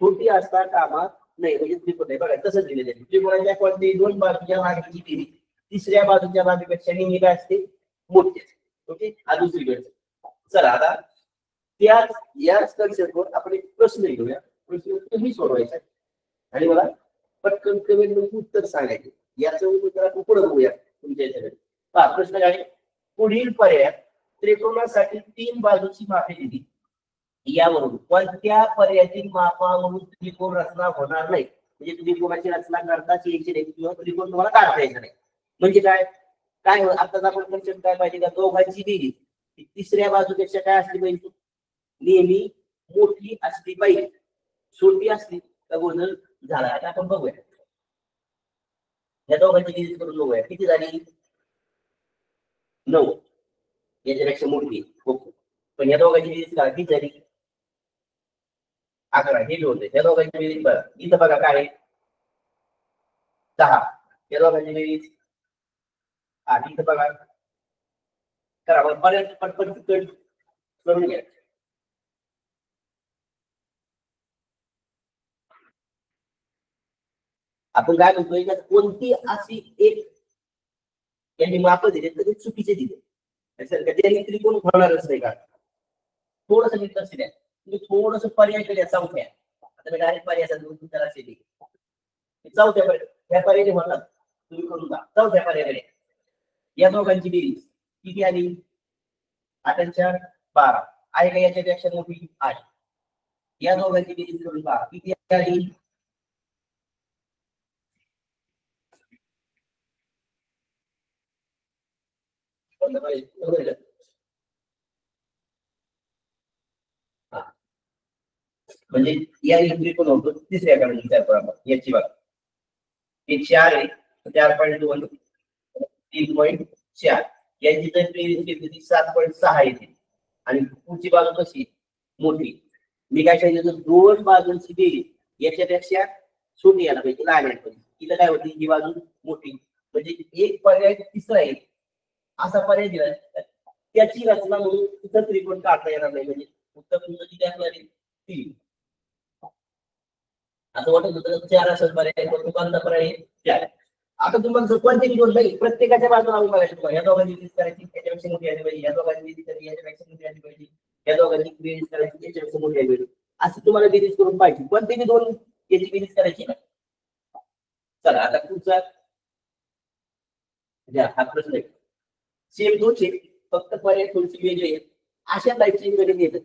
छोटी असता कामा नाही म्हणजे त्रिकोण नाही. बघा तसंच दिलेलं आहे त्रिकोणाच्या कोणत्याही 2 बाजूच्या मागची बेरीज तिसऱ्या बाजूच्या बाजूपेक्षा नेहमी काय असते मोठी. ओके, हा दुसरीकडे. चला आता याच कन्सेप्टवर आपण एक प्रश्न घेऊया. प्रश्न तुम्ही सोडवायचा आणि मला पटकन कमेंट मध्ये उत्तर सांगायचे. याचं उत्तर आपण पुढे बघूया तुमच्या याच्याकडे. पहा प्रश्न काय, पुढील पर्यायात त्रिकोणासाठी 3 बाजूची मापे दिली. यावरून कोणत्या पर्यायातील मापावरून त्रिकोण रचना होणार नाही. म्हणजे त्रिकोणाची रचना करताच यायची नाही किंवा त्रिकोण तुम्हाला काढता यायचं नाही. म्हणजे काय काय आताच आपण कन्सेप्ट काय पाहिजे का, दोघांची बेरीज तिसऱ्या बाजूपेक्षा काय असली पाहिजे, नेहमी मोठी असली पाहिजे. छोटी असली तर गोंधळ झाला. आता आपण बघूया या दोघांची बेरीज करून बघूया किती झाली, 9. याच्यापेक्षा मोठी पण या दोघांची बेरीज किती झाली, 11. हे होते या दोघांची बेरीज बघा, इथं बघा काय 10. या दोघांची बेरीज 8. इथं बघा करा बऱ्याच पटपट करून घ्या. आपण काय म्हणतोय का, कोणती अशी एक त्यांनी माप दिले तर ते चुकीचे दिले, त्यांनी त्रिकोण होणारच नाही का. थोडस लक्ष द्या, तुम्ही थोडस पर्याय केल्या चौथ्या. आता मी डायरेक्ट पर्याय चौथ्या ह्या पर्याय म्हणतात तुम्ही करून जा. चौथ्या पर्यायाकडे या दोघांची बेरीज किती आली, 8 आणि 4 12 आहे का, याच्यापेक्षा मोठी 8. या दोघांची बेरीज करून पहा किती आली, म्हणजे या त्रिकोण होतो तिसऱ्या कडे विचार करा याची बघा, हे 4 आहे 4.2 3.4. यांची जर बेरीज घेतली ती 7.6 येते आणि पुढची बाजू कशी मोठी. मी काय सांगितलं, 2 बाजूंची बेरीज याच्यापेक्षा छोटी यायला पाहिजे, लहान यायला पाहिजे. इथं काय होती, ही बाजू मोठी. म्हणजे एक पर्याय तिसरा आहे असा पर्याय दिला, त्याची रचना म्हणून तिथं त्रिकोण काढता येणार नाही. म्हणजे उत्तर तुमचं किती असणार आहे, 3. असं वाटत होतं 4 असं पर्याय, कोणता पर्याय 4. आता तुम्हाला कोणते दोन नाही, प्रत्येकाच्या बाजूला लावून बघायचं तुम्हाला. या दोघांची बेरीज करायची त्याच्यापेक्षा मोठी आली पाहिजे, या दोघांची बेरीज करायची याच्यापेक्षा मोठी आली पाहिजे, या दोघांची बेरीज करायची याच्यापेक्षा मोठी आली पाहिजे. असं तुम्हाला बेरीज करून पाहिजे, कोणतेही दोन याची बेरीज करायची ना. चला आता पुढचा हा प्रश्न आहे. सेम दोनशे, फक्त पर्याय थोडीशी वेगळी आहेत. अशा टाईपची गणित येतात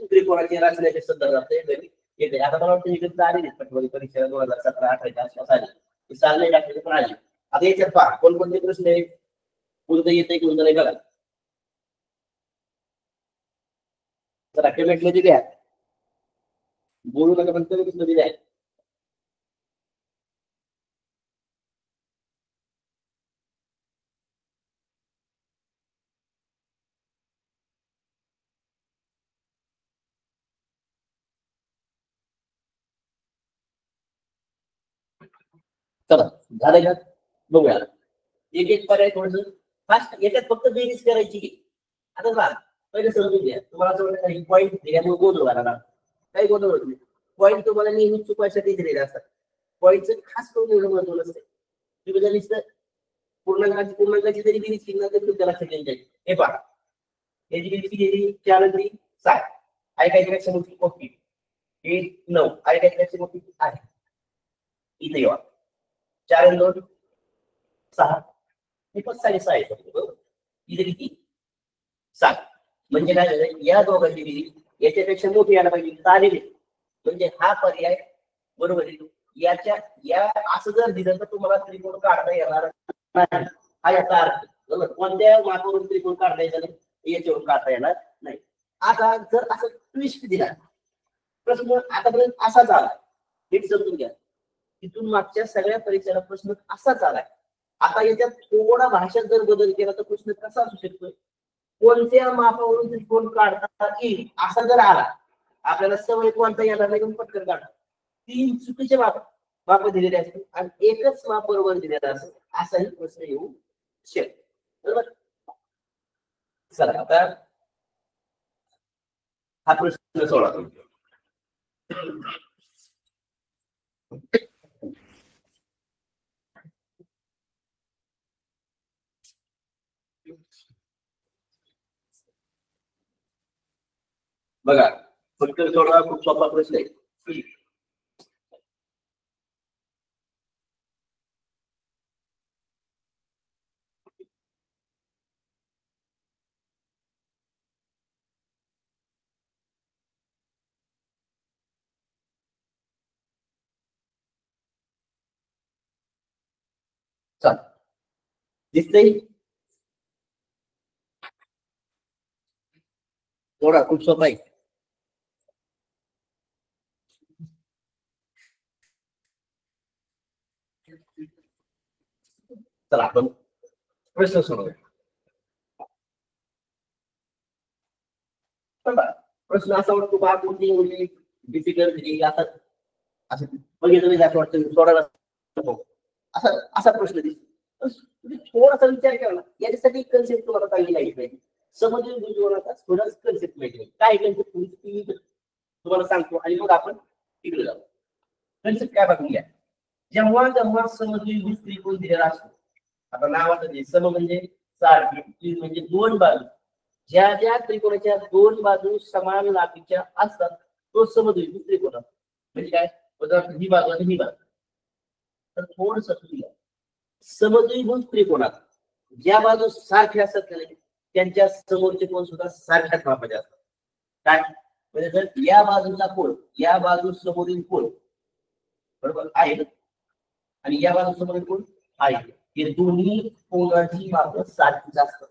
त्रिकोणाची रचण्याच्या संदर्भात येते. आता मला वाटतं इकडे आले नाही परीक्षा 2017-18 आसपास आली, चालले टाकले पण आली. आता याच्यात पहा कोणकोणते प्रश्न आहे, कोणतं येतंय कोणतं नाही बघा. तर कमेंट मध्ये द्या, बोलू नका पण कमेंट मध्ये द्या. चला झालं का, बघूया एक एक पर्याय थोडस फास्ट. याच्यात फक्त बेरीज करायची. आता बघा पहिले समजून घ्या, तुम्हाला असं वाटतं काही पॉईंट दिल्यामुळे गोंधळ झाला ना, काही गोंधळ होत नाही. पॉईंट तुम्हाला नेहमी चुकवायसाठी दिलेले असतात. पॉईंटचं खास करून एवढं महत्व नसते. तुम्ही जर नुसतं पूर्णांकाची जरी बेरीज केली ना तरी तुमच्या लक्षात येईल. हे पहा याची बेरीज केली 4 आणि 3 7 आहे, काहीपेक्षा मोठी मोठी 9 आहे, काहीपेक्षा मोठी आहे. इथे येवा 4 आणि 2 6 हे पण 6.5 आहे बरोबर. इथे किती 7. म्हणजे काय झालं, या दोघांची बेरीज याच्यापेक्षा मोठी यायला पाहिजे, तारेने. म्हणजे हा पर्याय बरोबर आहे. याच्या या असं जर दिलं तर तुम्हाला त्रिकोण काढता येणार नाही, हा याचा अर्थ. बरोबर, कोणत्या मार्गावरून त्रिकोण काढता येणार नाही, याच्यावरून काढता येणार नाही. आता जर असं ट्विस्ट दिला प्रश्न आतापर्यंत असाच आला, हे समजून घ्या. तिथून मागच्या सगळ्या परीक्षेला प्रश्न असाच आलाय. आता याच्यात थोडा भाषेत जर बदल केला तर प्रश्न कसा असू शकतो, कोणत्या मापावरून त्रिकोण काढता येईल असा जर आला, आपल्याला सवय कोणता येणार नाही पटकन काढा. 3 चुकीचे माप दिलेले असतील आणि एकच माप बरोबर दिलेला असेल असाही प्रश्न येऊ शकतो. बरोबर. चला आता हा प्रश्न सोडा. बघा फक्त थोडा खूप सोपा प्रश्न आहे. चल दिसतंय थोडा खूप सोपा आहे. चला आपण प्रश्न सोडवूया. बघा प्रश्न असा वाटतो का कोणती एवढी डिफिकल्ट असं असं बघितलं असं वाटतं सोडायला नको. असा असा प्रश्न दिसतो तुम्ही थोडासा विचार केला ना याच्यासाठी कन्सेप्ट तुम्हाला चांगली लागली पाहिजे. समजून बुजवण्याचा थोडाच कन्सेप्ट माहिती काय कन्सेप्ट तुम्हाला सांगतो आणि मग आपण तिकडे जाऊ. कन्सेप्ट काय बघून घ्या. जेव्हा जेव्हा समद्विभुज त्रिकोण दिलेला असतो आता नावाचं सम म्हणजे सारखी म्हणजे दोन बाजू ज्या ज्या त्रिकोणाच्या दोन बाजू समान लांबीच्या असतात तो समद्विभुज त्रिकोण असतो. म्हणजे काय उदाहरणार्थ ही बाजू आणि ही बाजू तर थोडस समद्विभुज त्रिकोणात ज्या बाजू सारख्या असतात त्यांच्या समोरचे कोण सुद्धा सारख्याच मापाचे असतात. काय म्हणजे जर या बाजूचा कोण या बाजू समोरील कोण बरोबर आहे आणि या बाजू समोरील कोण आहे हे दोन्ही कोणाची माप सारखीच असतात.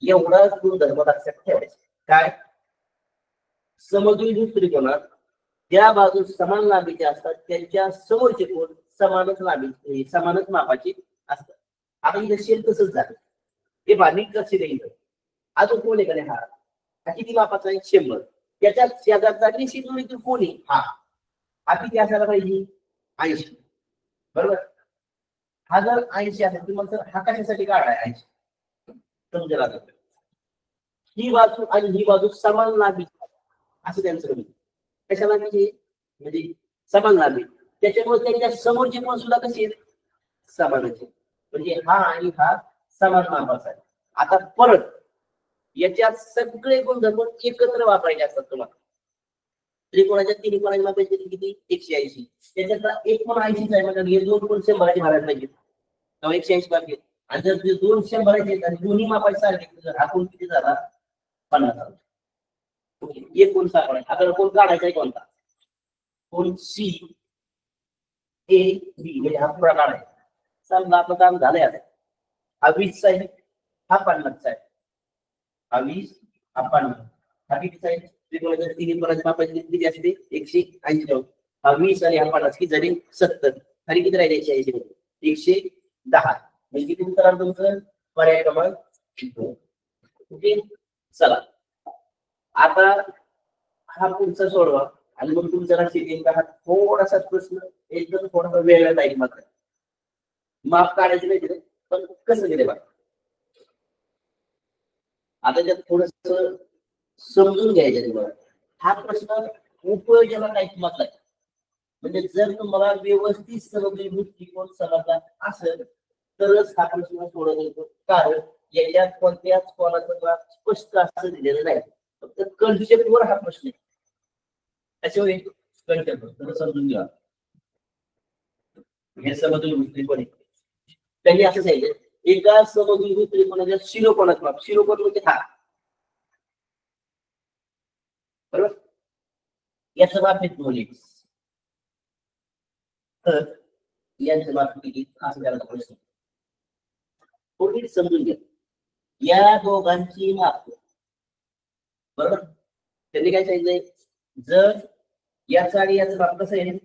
एवढाच गुणधर्म लक्षात ठेवायचा. काय समद्विभुज त्रिकोणात ज्या बाजू समान लांबीचे असतात त्यांच्या समोरचे कोण समानच लांबी समानच मापाचे असतात. आता इथे शेल तसंच झालं हे बारीक लक्ष द्यायचं. अजून कोण आहे का नाही हा किती मापाचा आहे 100 त्याच्या शेजारचा निश्चित दूरीतून कोण आहे हा किती असायला पाहिजे 80 बरोबर. हा जर 80 असेल तर मग हा कशासाठी काढाय 80 समजायला ही बाजू आणि ही बाजू समान लांबी असं त्यांचं म्हणजे कशाला म्हणजे समान लांबी त्याच्यामुळे त्यांच्या समोरचे कोण सुद्धा कसे आहेत समानाचे म्हणजे हा आणि हा समान मापाचा आहे. आता परत याच्यात सगळे गुणधर्म एकत्र वापरायचे असतात तुम्हाला. त्रिकोणाच्या तिन्ही कोणाची मापायची किती 180 त्याच्यातला एक पण 80 आहे म्हणजे हे दोन कोण 100 मारायला पाहिजे तेव्हा 180 मार्क घेत आणि जर ते 200 भरायचे आणि दोन्ही मापायचे सारखे तर हा कोण किती झाला 50 झाला. एक कोण सापडायचा आपल्याला कोण काढायचा आहे कोणता कोण सी ए बी म्हणजे हा पुरा काढायचा. समजा आपलं काम झालंय आता हा 20 चा आहे हा 50 चा आहे हा 20 हा 50 हा कितीचा आहे त्रिकोणाच्या तिन्ही कोणाच्या मापाची किती असते 180 हा 20 आणि हा 50 किती झाले 70 आणि किती राहिले 180 110 म्हणजे किती उत्तर आलं तुमचं पर्याय क्रमांक ओके. चला आता हा पुढचा सोडवा आणि मग तुमच्या लक्षात येईल का हा थोडासा प्रश्न एकदम थोडासा वेगळा जाईल मात्र माप काढायचे नाही पण कसं केलं बघा. आता त्यात थोडस समजून घ्यायचं तुम्हाला हा प्रश्न उपयोजना टाईप मधला आहे. म्हणजे जर तुम्हाला व्यवस्थित समजून त्रिकोण समजला असेल तरच हा प्रश्न सोडवता येतो. कारण याच्यात कोणत्याच कोणाचं माप स्पष्ट असं दिलेलं नाही फक्त कन्सेप्टवर हा प्रश्न आहे. त्याच्यावर कन्सेप्ट समजून घ्या हे समजून त्रिकोण त्यांनी असं सांगितलं एका समद्विभुज त्रिकोणाच्या शिरोकोणात माप शिरोकोण म्हणजे हा बरोबर याचं माप आहे 2x तर यांचं माप किती असं त्याला प्रश्न थोडी समजून घ्या. या दोघांची माप बरोबर त्यांनी काय सांगितलंय जर याचं आणि याचं माप कसं आहे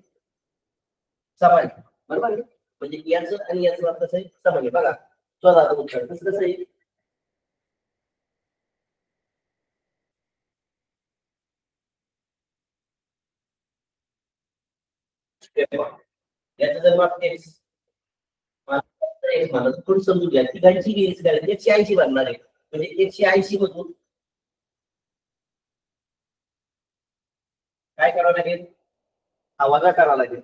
समान बरोबर म्हणजे याचं आणि याचं माप कसं आहे समान आहे बघा स्वतः उत्तर कसं आहे याचं जर माप x थोडं समजून घ्या तिघांची बेरीज करायची 180 बनणार आहे म्हणजे 180 मधून काय करावं लागेल हा वजा करावा लागेल.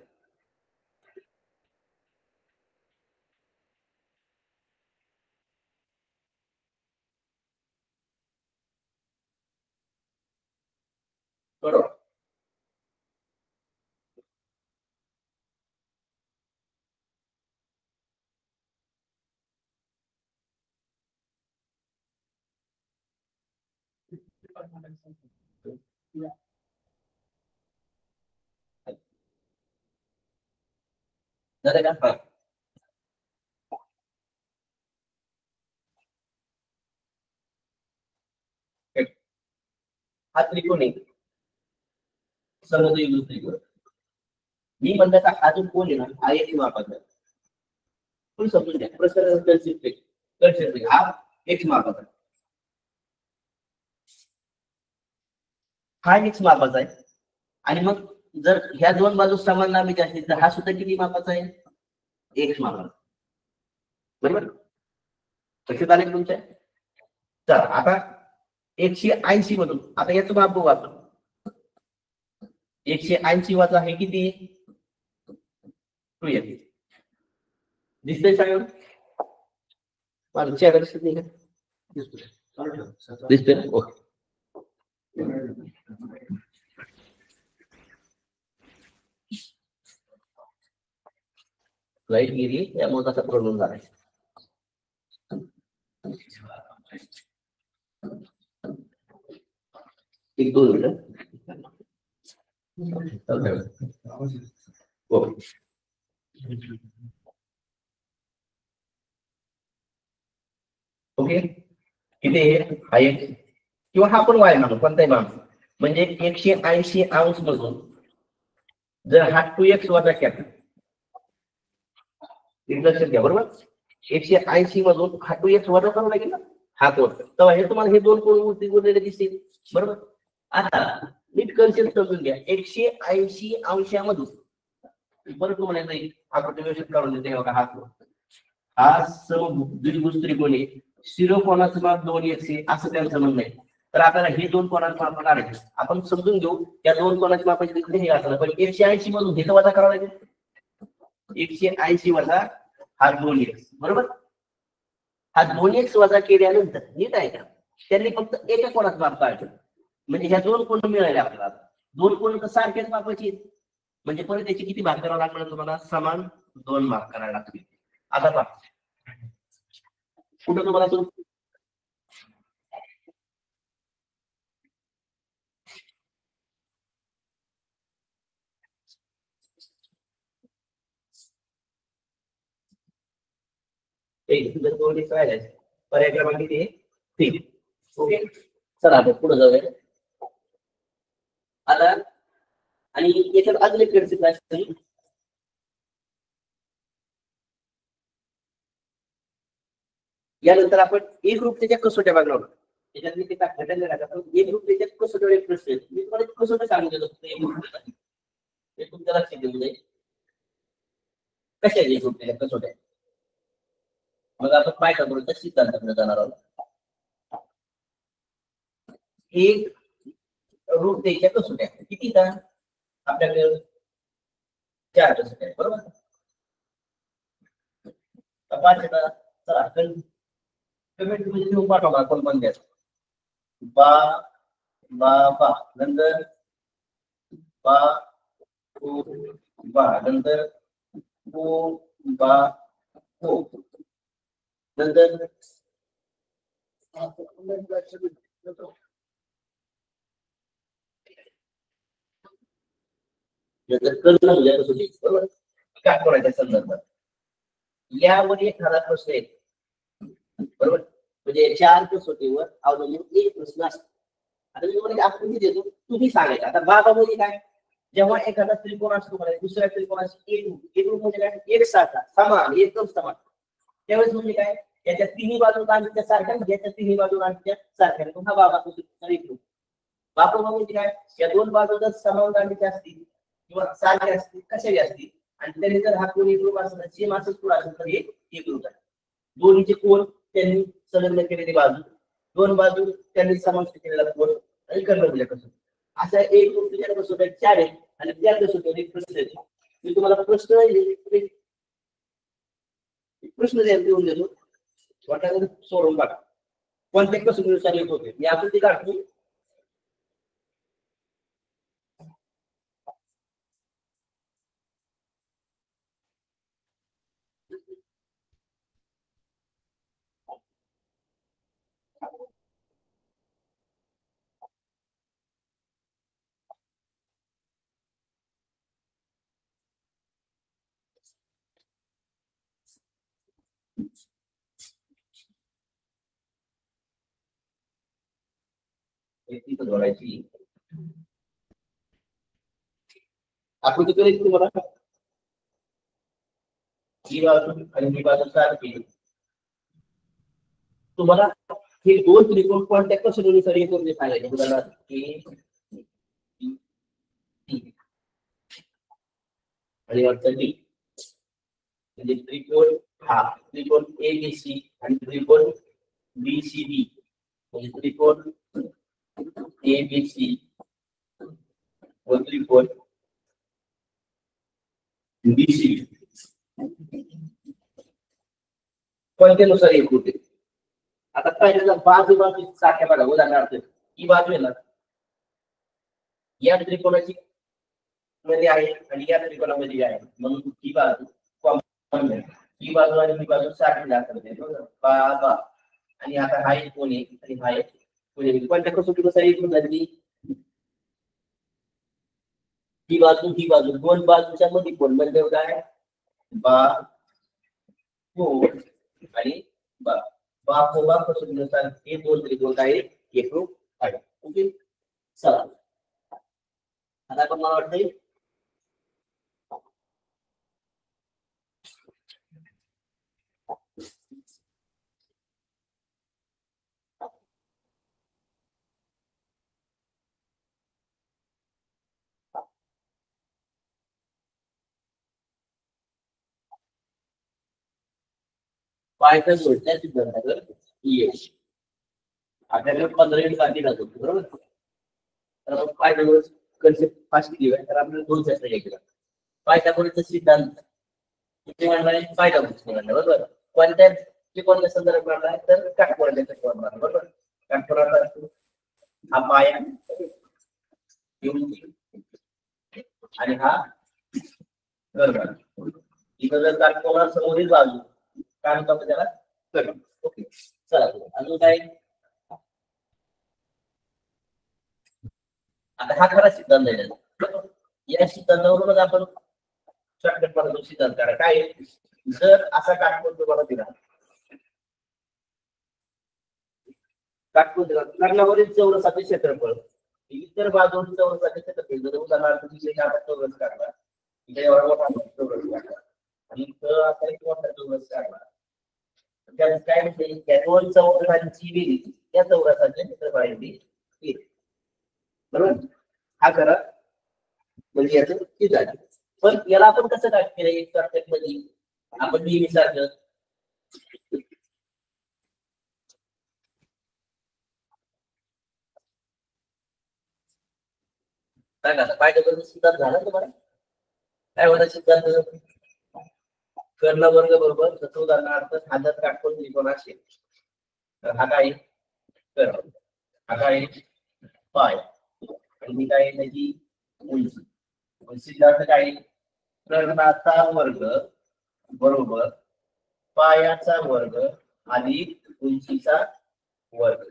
बरोबर. झालं का? हा त्रिकोण आहे, समद्विभुज त्रिकोण. मी म्हणलं का हा जो कोण आहे ना, हा एक मापाचा आहे. तुम्ही समजून घ्या, प्रसर कन्सेंट्रिक हा एक मापाचा आहे. हा एक मापाचा आहे. आणि मग जर ह्या दोन बाजू समान लांबीच्या असतील तर हा सुद्धा किती मापाचा आहे? एक मापाचा. बरोबर, लक्षात आले तुमच्या? तर आता 180 मधून आता याचं माप बघू आपण. 180 वाचा आहे किती? 2x. दिसतंय सगळं? माझं चेहरा दिसत नाही का? दिसतंय. ओके. लाईट गेली त्यामुळे तसा प्रॉब्लेम झाला. एक 2 मिनिटं. ओके, किती आहे? एक किंवा हा पण वाय म्हणू, कोणताही मान. म्हणजे 180 अंश मधून जर हा 2x वजा केला, लक्षात घ्या. बरोबर, 180 मधून हा 2x वजा करावा लागेल ना, हा कोण. तेव्हा हे तुम्हाला हे दोन कोण उरलेले दिसतील. बरोबर, आता नीट कन्सेप्ट समजून घ्या. 180 अंशामधून बरं तुम्हाला नाही आपण व्यवस्थित काढून देते बघा. हा कोण, हा समद्विभुज त्रिकोण आहे. शिरोकोणाचं माप 2x आहे असं त्यांचं म्हणणं आहे. तर आपल्याला हे दोन कोणाचं माप काढायचं. आपण समजून घेऊ या दोन कोणाच्या मापाची हे असलं, पण 180 मधून हे वजा करावं लागेल. 180 वजा हा 2x. बरोबर, हा 2x वजा केल्यानंतर नीट आहे का, त्यांनी फक्त एका कोणाचं माप काढलं. म्हणजे ह्या दोन कोण मिळाले आपल्याला. दोन कोण सारख्याच मापाची, म्हणजे परत त्याची किती भाग करावं लागणार तुम्हाला? समान 2 भाग करायला लागतील. आता पहा कुठं तुम्हाला पर्याय क्रमांक किती? 3. ओके, चला आपण पुढे जाऊया. आता आणि याच्यात अजून एक कन्सेप्ट असते. यानंतर आपण एक रूपतेच्या कसोट्या बघणार. त्याच्यात मी ते घटन एक रूपतेच्या कसोट्या एक प्रश्न आहे. मी तुम्हाला कसोट्या सांगितलं हे तुमच्या लक्षात येऊ नये. कशा एक रूपतेच्या कसोट्या? मग आपण काय करतो त्या सिद्धांताकडे जाणार आहोत. एक रूपतेच्या कसोट्या किती का आपल्याकडे? 4 कसोट्या. बरोबर, 5 येतात. चला कमेंट मध्ये लिहून पाठवा कोण पण द्या. बा बा बा नंतर बा ओ बा नंतर ओ बा ओ नंतर कर्ण म्हणजे कसोटी. बरोबर, काय करायच्या संदर्भात यावर एखादा प्रश्न आहे. बरोबर, म्हणजे 4 कसोटीवर अवलंबून एक प्रश्न असतो. आता मी तुम्हाला आकृती देतो, तुम्ही सांगायचं. आता बाबा म्हणजे काय? जेव्हा एखादा त्रिकोण असतो दुसऱ्या त्रिकोणाची एक रूप म्हणजे काय? एक सारखा समान एकदम समान. त्यावेळेस म्हणजे काय? याच्या तिन्ही बाजू आणखी सारख्या, याच्या तिन्ही बाजू आणखी सारख्या. हा बाबा एक रूप. बाबा म्हणजे काय? या दोन बाजू जर समान लांबीच्या असतील किंवा सारख्या असतील कशाही असतील आणि त्यांनी जर हा कोण एक रूप असेल सेम असंच पुढे असेल तर हे एक रूप आहे. दोन्हीचे कोण त्यांनी संलग्न केलेली बाजू, दोन बाजू त्यांनी समाविष्ट केलेला कोण आणि कर्ण कसोटी. असा एक रूप तुझ्या कसोट्या 4 आहे आणि त्या कसोटीवर एक प्रश्न येतो. मी तुम्हाला प्रश्न देऊन देतो, वाटायला सोडून बघा कोणत्या कसोटीनुसार येत होते. मी आकृती काढतो. तिथं जोडायची. आकृती करायची तुम्हाला ही बाजू आणि ही बाजू सारखी. तुम्हाला हे दोन त्रिकोण कोणत्या कसोटीनुसार एकत्र सांगायचे. उदाहरणार्थ आणि अडचण डी म्हणजे त्रिकोण हा त्रिकोण एबीसी आणि त्रिकोण बीसीडी म्हणजे त्रिकोण एबीसी व त्रिकोण बीसीडी कोणत्यानुसार एक होते. आता पहिल्यांदा बाजू सारख्या बघा. उदाहरणार्थ ही बाजू आहे ना या त्रिकोणाची मध्ये आहे आणि या त्रिकोणामध्ये आहे म्हणून ही बाजू कॉमन आहे. ही बाजू आणि ही बाजू सारखी दाखवते बाबा. आणि आता हा एक कोण आहे आणि हा एक कोण आहे. कोणत्या कसोटीनुसार एक झाली ही बाजू दोन बाजूच्या मध्ये कोण म्हणजे काय बा कोण आणि बा बा कसोटीनुसार हे दोन त्रिकोण काय एकरूप आहे. ओके चला आता आपण मला वाटतंय पायथन जोडल्या सिद्धांतावर यश आपल्याकडे 15 मिनिट बाकी राहतो बरोबर. तर पायथन कन्सेप्ट फास्ट केली आहे तर आपल्याला 2 चॅप्टर घ्यायचे. पायथागोरसचा सिद्धांत किती म्हणणार पायथागोरस म्हणणार बरोबर. कोणत्या संदर्भात म्हणणार तर काटकोनाच्या संदर्भात बरोबर. काटकोनाचा हा पाया आणि हा कर्म. इथं जर काटकोना समोरील बाजू काय म्हणतो त्याला कर्म. ओके चला अजून काय. आता हा खरा सिद्धांत आहे. या सिद्धांतावरूनच आपण शॉर्टकट मध्ये सिद्धांत करा. काय जर असा काटकोन तुम्हाला दिला काटकोन दिला कर्णावरील चौरसाचे क्षेत्रफळ इतर बाजूंच्या चौरसाचे क्षेत्रफळ जर उदाहरणार्थ चौरस काढला इथे एवढा मोठा चौरस काढला आणि असा एक मोठा चौरस काढला त्यात काय म्हणजे त्या दोन चौरसांची बेरीज त्या चौरसाचे क्षेत्रफळ आहे बरोबर. हा करा म्हणजे याचं हे झालं. पण याला आपण कसं काय केलं एक शॉर्टकट मध्ये आपण नेहमी सारखं काय झालं पायथागोरसचा सिद्धांत झाला तुम्हाला काय होता सिद्धांत कर्ण वर्ग बरोबर. जसं उदाहरणार्थ हा जर काटकोन त्रिकोण असेल तर हा काय कर्ण हा काय पाय आणि मी काय त्याची उंची. सिद्धांत काय कर्णाचा वर्ग बरोबर पायाचा वर्ग अधिक उंचीचा वर्ग.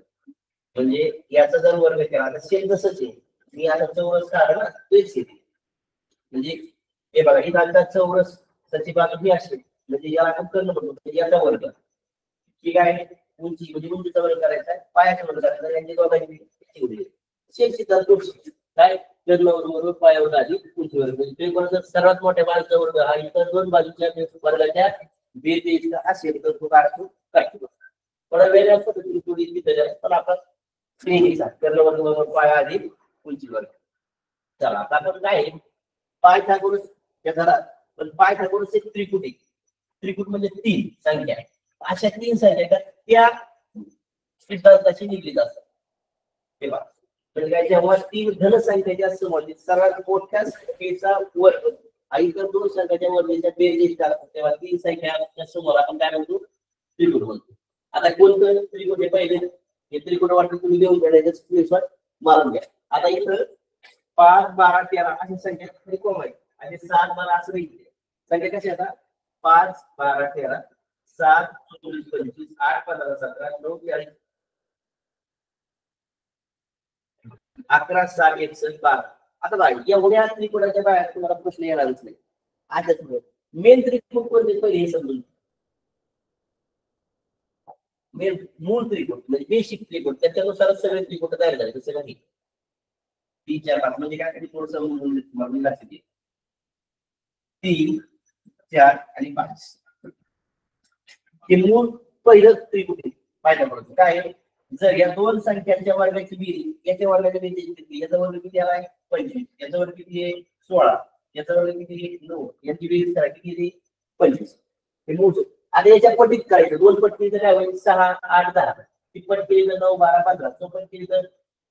म्हणजे याचा जर वर्ग केला तर सेम तसंच आहे. मी आता चौरस काढला ना तेच येते. म्हणजे हे बघा ही आता चौरस त्याची बाजू ही असेल म्हणजे याला आपण कर्ण म्हणतो याचा वर्ग. ठीक आहे उंची म्हणजे उंचीचा वर्ग करायचा आहे पायाचा वर्ग करायचा यांची दोघांची सेम सिद्धांत काय कर्ण बरोबर पायावर अधिक उंची वर्ग. म्हणजे सर्वात मोठ्या बाजूचा वर्ग हा इतर दोन बाजूच्या वर्गाच्या बेरीज असेल तर तो काढतो थोडा वेगळ्या पद्धतीने थोडी पण आपण कर्ण वर्ग बरोबर पाया अधिक उंची वर्ग. चला आता आपण काय पायथागोरस घरात पण पायथागोरस एक त्रिकूट आहे. त्रिकूट म्हणजे 3 संख्या अशा 3 संख्या त्या सिद्धांताशी निगडीत असतात. तेव्हा म्हणजे काय जेव्हा 3 धनसंख्येच्या समोर सर्वात मोठ्या संख्येचा वर्ग आणि इतर 2 संख्येच्या वर्गाच्या बेरीज असतात तेव्हा 3 संख्याच्या समोर आपण काय म्हणतो त्रिकूट म्हणतो. आता कोणतं त्रिकूट हे पहिले हे त्रिकूट वाटतं तुम्ही देऊन द्यायचं स्क्रीनशॉट मारून घ्या. आता इथं 5 12 13 अशी संख्या त्रिकोण आहे आणि 7 12 असं नाही संख्या कशी आता 5 12 13 7 24 25 8 15 17 9 42 11 7 1 12. आता बघा एवढ्या त्रिकोणाच्या बाहेर तुम्हाला प्रश्न येणारच नाही. आता मेन त्रिकोण कोणते पहिले हे समजून मूळ त्रिकोण म्हणजे बेसिक त्रिकोण त्याच्यानुसार सगळे त्रिकोण तयार झाले तसं काही 3 4 5 म्हणजे काय थोडस लक्षात येईल 3 4 आणि 5 हे मूळ पहिलं त्रिकोण पाहिजे पडतं काय जर या दोन संख्यांच्या वर्गाची बेरीज याच्या वर्गाच्या बेरीज किती याचा वर्ग किती आला 25 याचा वर्ग किती आहे 16 याचा वर्ग किती आहे 9 याची बेरीज करा किती आहे 25 हे मूळ आता याच्या पट्टीत करायचं दोन पट्टी काय होईल 6 8 10 ती पट केली तर 9 12 15 चौपट केली तर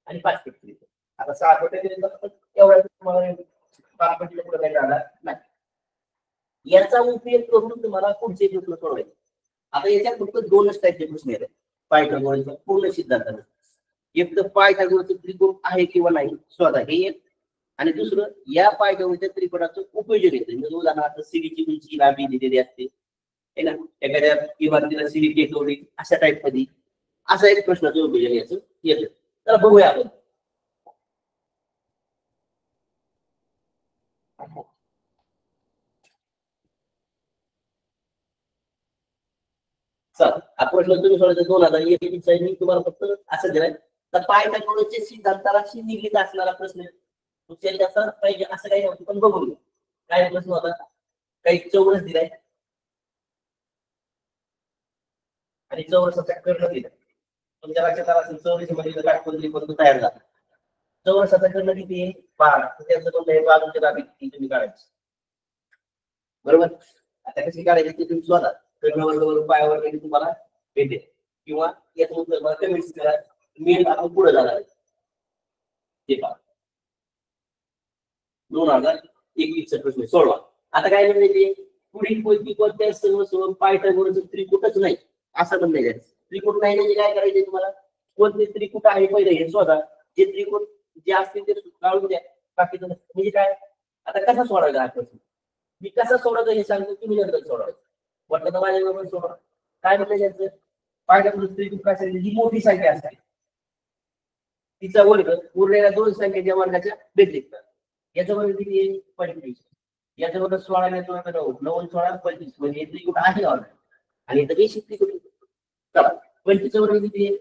आणि 5 पट केली आता 6 पट केली तर एवढ्या तुम्हाला 5 पटीला पुढे काही जाणार नाही याचा उपयोग करून तुम्हाला पुढचे प्रश्न सोडवायचे आता याच्यात फक्त दोनच टाईपचे प्रश्न आहेत पायथागोरसचा पूर्ण सिद्धांत एक तर पायथागोरचं त्रिकोण आहे किंवा नाही स्वतः हे एक आणि दुसरं या पायथागोरच्या त्रिकोणाचं उपयोजन येतं म्हणजे उदाहरणार्थ सीडीची उंची लांबी दिलेली असते है ना एखाद्या इमारतीला सीडी टेकवली अशा टाईप मध्ये असा एक प्रश्नाचं उपयोजन याचं येतं तर बघूया आपण चला हा प्रश्न तुम्ही सोडवतो 2021 मी तुम्हाला फक्त असं दिलाय तर पायथागोरसच्या सिद्धांताशी निगडीत असणारा प्रश्न तुमच्या असं पाहिजे असं काही नव्हतं पण बघू काय प्रश्न होता काही चौरस दिलाय आणि चौरसाचा कर्ण दिला तुमच्या लक्षात आला असेल चौरस मध्ये काटकोन तयार झाला चौरसाचा कर्ण किती आहे 12 त्याचं पण हे बाजूच्या दाबी किती तुम्ही काढायचं बरोबर आता कशी काढायची ते तुम्ही स्वतः कर्ण वर्ग पायावर गेली तुम्हाला भेटेल किंवा यातून तुम्हाला कमेंट्स करा मी आपण पुढे जाणार ते पहा 2021 चा प्रश्न सोडवा आता काय म्हणजे पुढील पैकी कोणत्या सर्व पायथागोरसचं त्रिकूटच नाही असं पण नाही त्रिकूट नाही म्हणजे काय करायचे तुम्हाला कोणते त्रिकूट आहे पहिले हे शोधा जे त्रिकूट जे असतील ते काढून द्या बाकीचं म्हणजे काय आता कसा सोडायचा हा प्रश्न मी कसा सोडवतो हे सांगतो तुम्ही नंतर सोडवायचं वाटलं तर माझ्याबरोबर सोडवा काय म्हणलं त्यांचं पायथागोरसचं त्रिकूट काय जी मोठी संख्या असते तिचा वर्ग उरलेल्या दोन संख्येच्या वर्गाच्या बेरीज याचा वर्ग किती आहे 25 याचा वर्ग 16 याचा वर्ग 9 9 16 25 म्हणजे त्रिकूट आहे आणि इथं बेसिक त्रिकूट चला 25 वर्ग किती आहे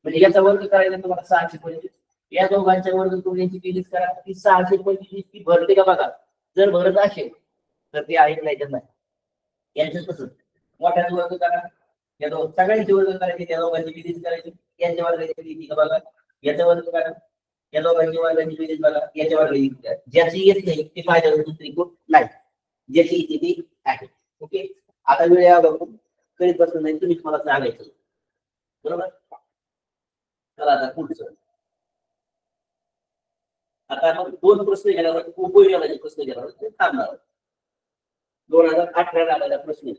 म्हणजे याचा वर्ग करायचा तुम्हाला 625 या दोघांच्या वर्ग करून याची बेरीज करा ती 625 ती भरते का बघा जर भरत असेल तर ते आहे नाही तर नाही यांचं कसं मोठ्याचा वर्ग करा या दोन सगळ्यांचे वर्ग करायचे त्या दोघांची बेरीज करायची यांच्या वर्गाची बेरीज का बघा याचा वर्ग करा या दोघांची वर्गाची बेरीज बघा याच्या वर्गाची ज्याची येत नाही ते पायथागोरसचं त्रिकोण नाही ज्याची येते ती आहे ओके आता वेळ यावं करीत बसलं नाही तुम्ही मला सांगायचं बरोबर चला आता पुढचं आता आपण दोन प्रश्न घेणार उपयोजनाचे प्रश्न घेणार ते थांबणार 2018 आलेला प्रश्न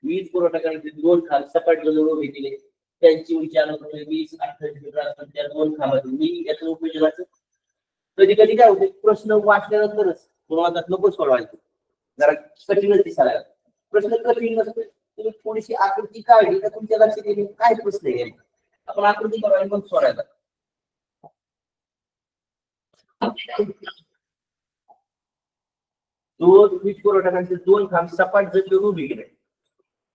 वीज पुरवठा करण्याचे दोन खांब सपाट जमिनीवर उभे केले त्यांची उंची अनुक्रमे 20 28 मीटर असतात त्या दोन खांबाची मी याचं उपयोजनाचं कधी कधी काय होते प्रश्न वाचल्यानंतरच तुम्हाला नको सोडवायचं जरा कठीणच दिसायला प्रश्न कठीण नसतो तुम्ही थोडीशी आकृती काढली तर तुमच्या लक्षात येईल काय प्रश्न आहे आपण आकृती करायला मग सोडायला दोन वीज पुरवठ्याचे दोन खांब सपाट जमिनीवर उभे केले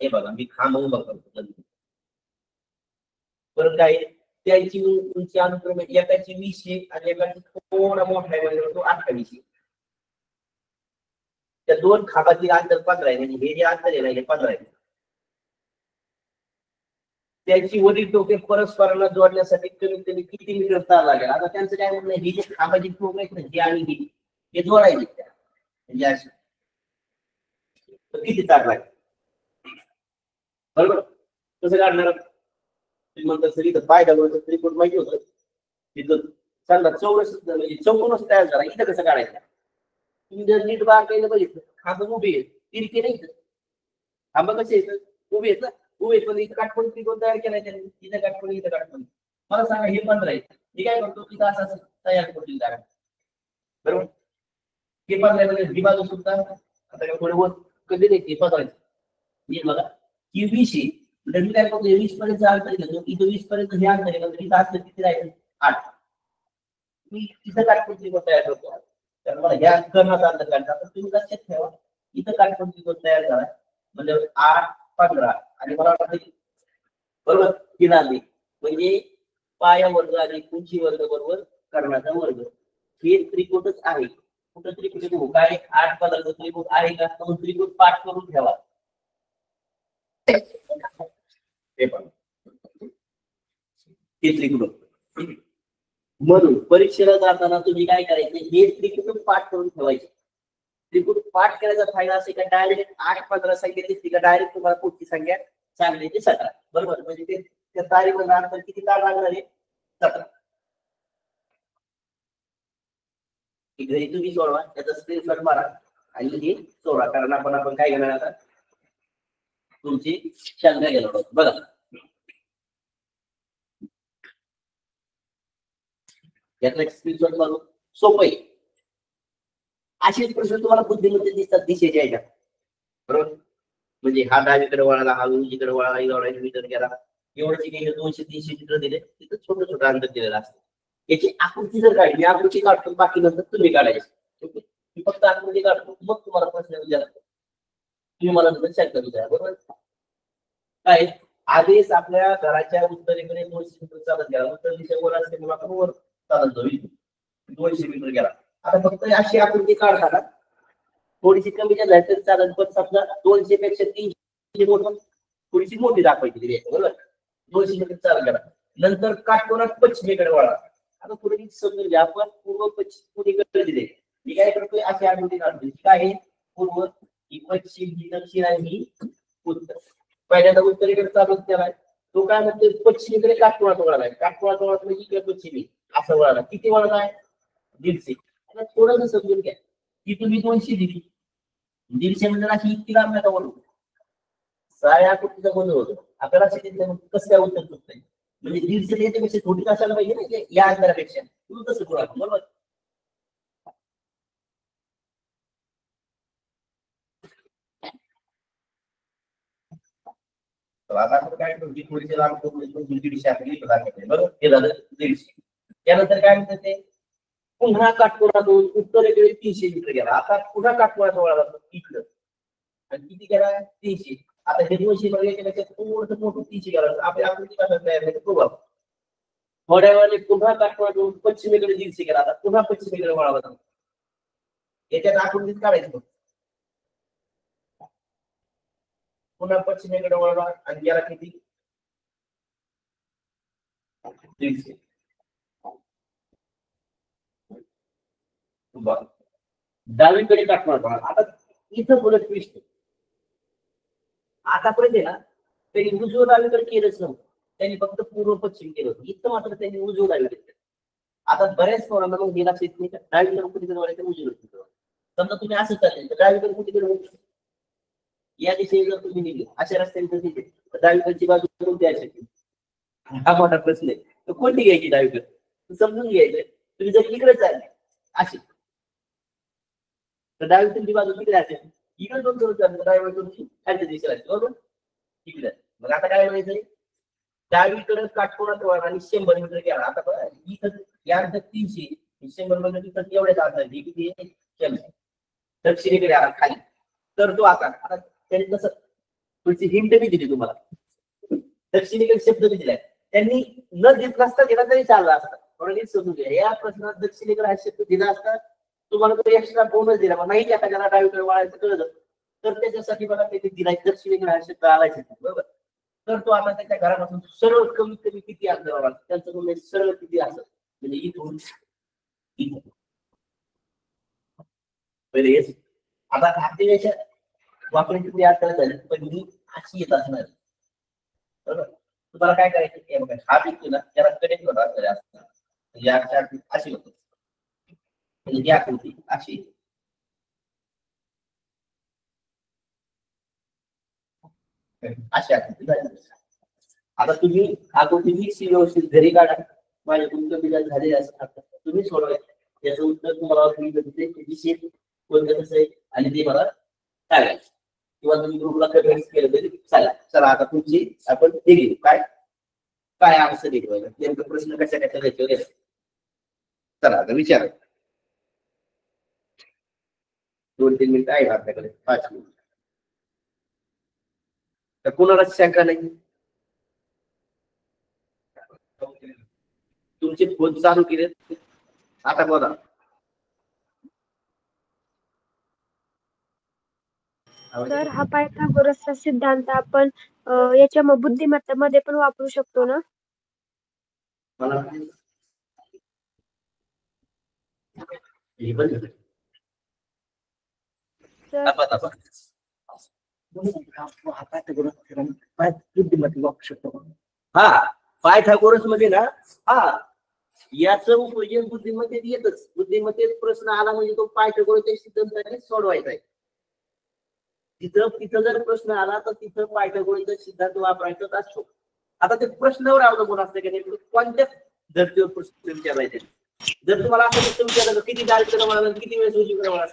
हे बघा मी खांब उभा करतो परत काय त्यांची उंची अनुक्रमे एकाची 20 आणि एकाची थोडा मोठा आहे तो 28 त्या दोन खांबातील अंतर 15 आहे म्हणजे हे जे अंतर आहे ना हे 15 आहे त्यांची वरील टोके परस्परांना जोडण्यासाठी कमीत कमी किती मीटर तार लागेल आता त्यांचं काय म्हणणं ही जे खांबाची टोक आहेत ना जी आणि ही हे जोडायचे म्हणजे असे तर किती तार लागेल बरोबर कसं काढणार म्हणतात सर इथं पायथागोरसचं त्रिकोण माहिती होतं तिथं चांगला चौरस म्हणजे चौकोनच तयार झाला इथं कसं काढायचं तुम्ही जर नीट बारकाईने बघितलं खांब उभी आहे तिरके नाही इथं खांब कसे येतं उभे आहेत ना उभे पण इथं काटकोन त्रिकोण तयार केलाय त्यांनी इथं काटकोन इथं काटकोन मला सांगा हे 15 आहे मी काय करतो तिथं असं तयार करतो जागा बरोबर हे 15 म्हणजे ही बाजू सुद्धा आता थोडे वर कधी नाही ते 15 हे बघा ही 20 आहे म्हणजे काय करतो 20 पर्यंत अंतर घेतो इथं 20 पर्यंत हे अंतर आहे म्हणजे इथं अंतर किती राहील 8 मी इथं काटकोन त्रिकोण तयार करतो तर मला ह्या कर्णाचा अंतर काढता तर तुम्ही लक्षात ठेवा इथं काटकोन त्रिकोण तयार झाला म्हणजे 8 15 आणि मला वाटतं बरोबर किनारी म्हणजे पाया वर्ग आणि उंची वर्ग बरोबर कर्णाचा वर्ग हे त्रिकोटच आहे. कुठं त्रिकोट बघू काय 8 पदार्थ त्रिकोट आहे का तो त्रिकोट पाठ करून ठेवा. हे पण हे त्रिकोट म्हणून परीक्षेला जाताना तुम्ही काय करायचे हे त्रिकोट पाठ करून ठेवायचे. त्रिकोट पाठ करायचा फायदा असे का डायरेक्ट 8-15 संख्या दिसते का डायरेक्ट तुम्हाला पुढची संख्या सांगली ते 17 बरोबर म्हणजे ते त्या तारीमध्ये अंतर किती काळ लागणार आहे 17. घरी तुम्ही सोडवा त्याचा स्क्रीनशॉट मारा आणि हे सोडवा कारण आपण काय घेणार आता तुमची शंका घेणार बघा. यातला एक स्क्रीनशॉट मारू सोपं आहे. असेच प्रश्न तुम्हाला बुद्धिमत्ते दिसतात दिशेच्या याच्यात बरोबर म्हणजे हा डावीकडे वळाला हा उजवीकडे वळाला एवढा मीटर गेला एवढं काही 200-300 मीटर दिले तिथं छोटं छोटं अंतर दिलेलं असतं. याची आकृती जर काढली आकृती काढतो बाकी नंतर तुम्ही काढायची मी फक्त आकृती काढतो मग तुम्हाला प्रश्न विचारा तुम्ही मला नंतर शंका विचारा बरोबर. काय आधीच आपल्या घराच्या उत्तरेकडे 200 मीटर चालत गेला उत्तर दिशा वर असते म्हणून आपण वर चालत जाऊ 200 मीटर गेला. आता फक्त अशी आकृती काढताना थोडीशी कमी झाली तर चालत पण समजा 200 पेक्षा 300 मोठं थोडीशी मोठी दाखवायची बरोबर 200 मीटर चालत गेला नंतर काटकोनात पश्चिमेकडे वळा. आता थोडी समजून घ्या आपण पूर्व पश्चिमेकडे दिले मी काय करतोय अशी आकृती काढतोय काय आहे पूर्व ही पश्चिम ही दक्षिण आणि ही उत्तर. पहिल्यांदा उत्तरेकडे चालत गेलाय तो काय म्हणतोय पश्चिमेकडे काटकोनात वळालाय काटकोनात वळत म्हणजे इकडे पश्चिमी असं वळाला किती वळला आहे 150. आता थोडंसं समजून घ्या की तुम्ही 200 दिली 150 म्हणजे अशी इतकी लांब नका वळू साऱ्या आकृतीचा गोंधळ होतो आपल्याला कसं काय उत्तर चुकतंय म्हणजे 150 याच्यापेक्षा थोडी असायला पाहिजे ना या अंतरापेक्षा तुम्ही कसं करू बरोबर. आता आपण काय करतो थोडीशी लांब करून 150 आपली बरोबर हे झालं 150. त्यानंतर काय म्हणतात ते पुन्हा काटकोनातून उत्तरेकडे 300 मीटर गेला. आता पुन्हा काटकोनात वळाला इकडं आणि किती गेला 300. आता हे 200 मध्ये गेल्याच्या थोडंसं मोठं 300 गेला आपल्या आकृती कशा तयार झाली प्रभाव थोड्या वेळाने पुन्हा काटकोनातून पश्चिमेकडे 150 गेला. आता पुन्हा पश्चिमेकडे वळाला याच्यात आकृतीत काढायचं पुन्हा पश्चिमेकडे वळला आणि गेला किती 150. डावीकडे काटकोनात आता इथं पुढे ट्विस्ट आतापर्यंत ना त्यांनी उजव डावीकडे केलंच नव्हतं त्यांनी फक्त पूर्व पश्चिम केलं होतं इथं मात्र त्यांनी उजव डावीकडे केलं. आता बऱ्याच कोणाला मग गेला डावीकडे कुठेकडे वळायचं उजवीकडे समजा तुम्ही असं चालेल तर डावीकडे कुठेकडे वळायचं या दिशेने जर तुम्ही निघले अशा रस्त्याने जर निघले तर डावीकडची बाजू कोणती असेल हा मोठा प्रश्न आहे तर कोणती घ्यायची डावीकडे समजून घ्यायचं तुम्ही जर इकडे चालले अशी तर डावीकडची बाजू तिकडे असेल इकडे दोन ड्रायव्हर तुमची खालच्या दिशेला बरोबर इकडे. मग आता काय म्हणायचंय डावीकडे काटकोनात वळा आणि 100 मीटर गेला. आता बघा इथं या 300 100 मीटर तिथं एवढे जात नाही किती दक्षिणेकडे आला खाली तर तो आता त्यांनी कसं तुमची हिंट बी दिली तुम्हाला दक्षिणेकडे शब्द बी दिलाय त्यांनी न देत नसता गेला तरी चालला असता थोडं समजून घ्या. या प्रश्नात दक्षिणेकडे हा शब्द दिला असता तुम्हाला तो एक्स्ट्रा बोनस दिला मग नाही एखाद्याला डावीकडे वळायचं कळलं तर त्याच्यासाठी मला ते दिलाय दक्षिणेकडे हा शब्द आलायच बरोबर. तर तो आता त्याच्या घरापासून सरळ कमीत कमी किती अंतरावर त्यांचं म्हणणं सरळ किती असत म्हणजे इथून इथं पहिले आता भारतीय वापरायची किती अंतर झाली पण ही अशी येत असणार बरोबर. तुम्हाला काय करायचं हा बिंदू ना त्याला कनेक्ट होणार या अशी होतो म्हणजे ही आकृती अशी अशी आकृती झाली. आता तुम्ही आकृती व्यवस्थित घरी काढा माझ्याकडून कमी झालेले असतात तुम्ही सोडवाय याचं उत्तर तुम्हाला दिसेल कोणतं कसं आहे आणि ते मला सांगायचं किंवा तुम्ही ग्रुपला कमेंट्स केलं तरी चालेल. चला आता तुमची आपण हे घेऊ काय काय आन्सर घेऊया नेमकं प्रश्न कशा कशा घ्यायचे वगैरे चला आता विचारा 2-3 मिनिटं आहे आपल्याकडे 5 मिनिट तर कोणालाच शंका नाही तुमचे फोन चालू केले आता बोला. सर हा पायथागोरसचा सिद्धांत आपण याच्या बुद्धिमत्तेमध्ये पण वापरू शकतो ना? मला सर हा पायथागोरस मध्ये ना हा याच उपयोजन बुद्धिमत्तेत येतच. बुद्धिमत्तेत प्रश्न आला म्हणजे तो पायथागोरसच्या सिद्धांताने सोडवायचा आहे. तिथं जर प्रश्न आला तर तिथं पायथागोरसचा सिद्धांत वापरायचाच असतो. आता ते प्रश्नावर अवलंबून असते की कोणत्या धर्तीवर प्रश्न विचारायचे. जर तुम्हाला असं नुसतं विचारलं किती दारिद्र्य म्हणाल किती वेळ उजवीकडे म्हणाल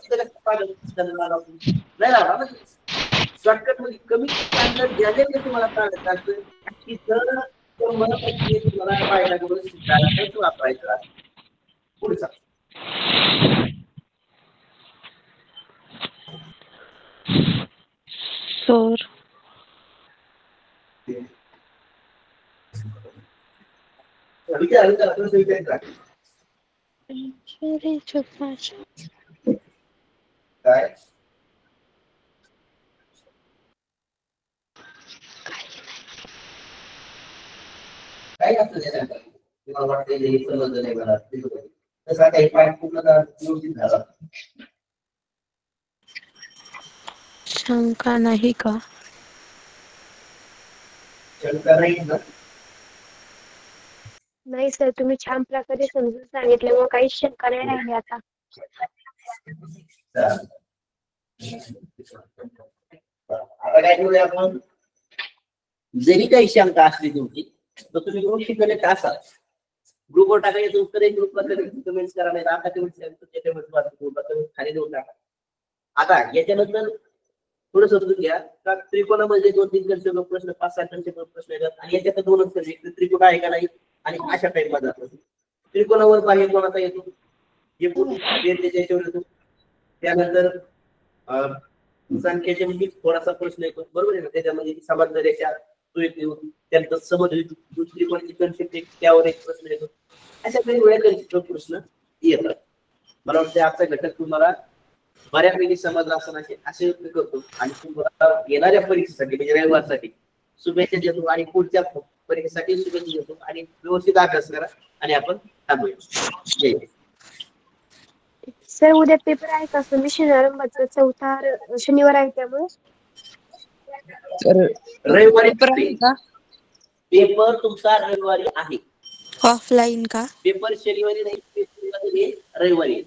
नाही राहणार ना. शॉर्टकट मध्ये कमी स्टँडर्ड ज्याने तुम्हाला काढत असतं तिथं तुम्हाला पायथागोरस सिद्धांतच वापरायचा. पुढचा सर काय काय असतं तुम्हाला वाटतं समजलं नाही मला तसा काही पॉईंट पूर्ण व्यवस्थित झाला. शंका नाही का? शंका नाही ना? नाही सर, तुम्ही छान प्रकारे समजून सांगितल्यामुळे काहीच शंका नाही राहिली आता. आता काय करूया आपण, जरी काही शंका असली तुमची तर तुम्ही ग्रुप शिकवले का असाल ग्रुपवर टाकायचं उत्तर ग्रुपला कमेंट्स करा नाही आता कमेंट्स खाली देऊन टाका. आता याच्यानंतर थोडं समजून घ्या का त्रिकोणामध्ये 2-3 कंचे प्रश्न 5-6 कंचे प्रश्न येतात आणि याच्यात दोनच कंचे एक त्रिकोण आहे का नाही आणि अशा टाइप मध्ये जातात. त्रिकोणावर बाह्य कोणाचा येतो जे त्याच्यावर येतो. त्यानंतर संख्येचे म्हणजे थोडासा प्रश्न येतो बरोबर आहे ना. त्याच्यामध्ये समांतर रेषा तो येतो. त्यानंतर समद्विभुज त्रिकोणाची कन्सेप्ट त्यावर एक प्रश्न येतो. अशा वेगवेगळ्या कन्सेप्टवर प्रश्न येतात. मला वाटतं आजचा घटक तुम्हाला बऱ्यापैकी समजला असं असे करतो आणि तुम्हाला येणाऱ्या परीक्षेसाठी म्हणजे रविवारसाठी शुभेच्छा देतो आणि पुढच्या परीक्षेसाठी शुभेच्छा देतो आणि व्यवस्थित अभ्यास करा आणि आपण थांबूया. सर उद्या पेपर आहे का? मिशन आरंभाचा 4था शनिवार आहे त्यामुळे रविवारी पेपर आहे का? पेपर तुमचा रविवारी आहे. ऑफलाईन का? पेपर शनिवारी नाही, पेपर रविवारी.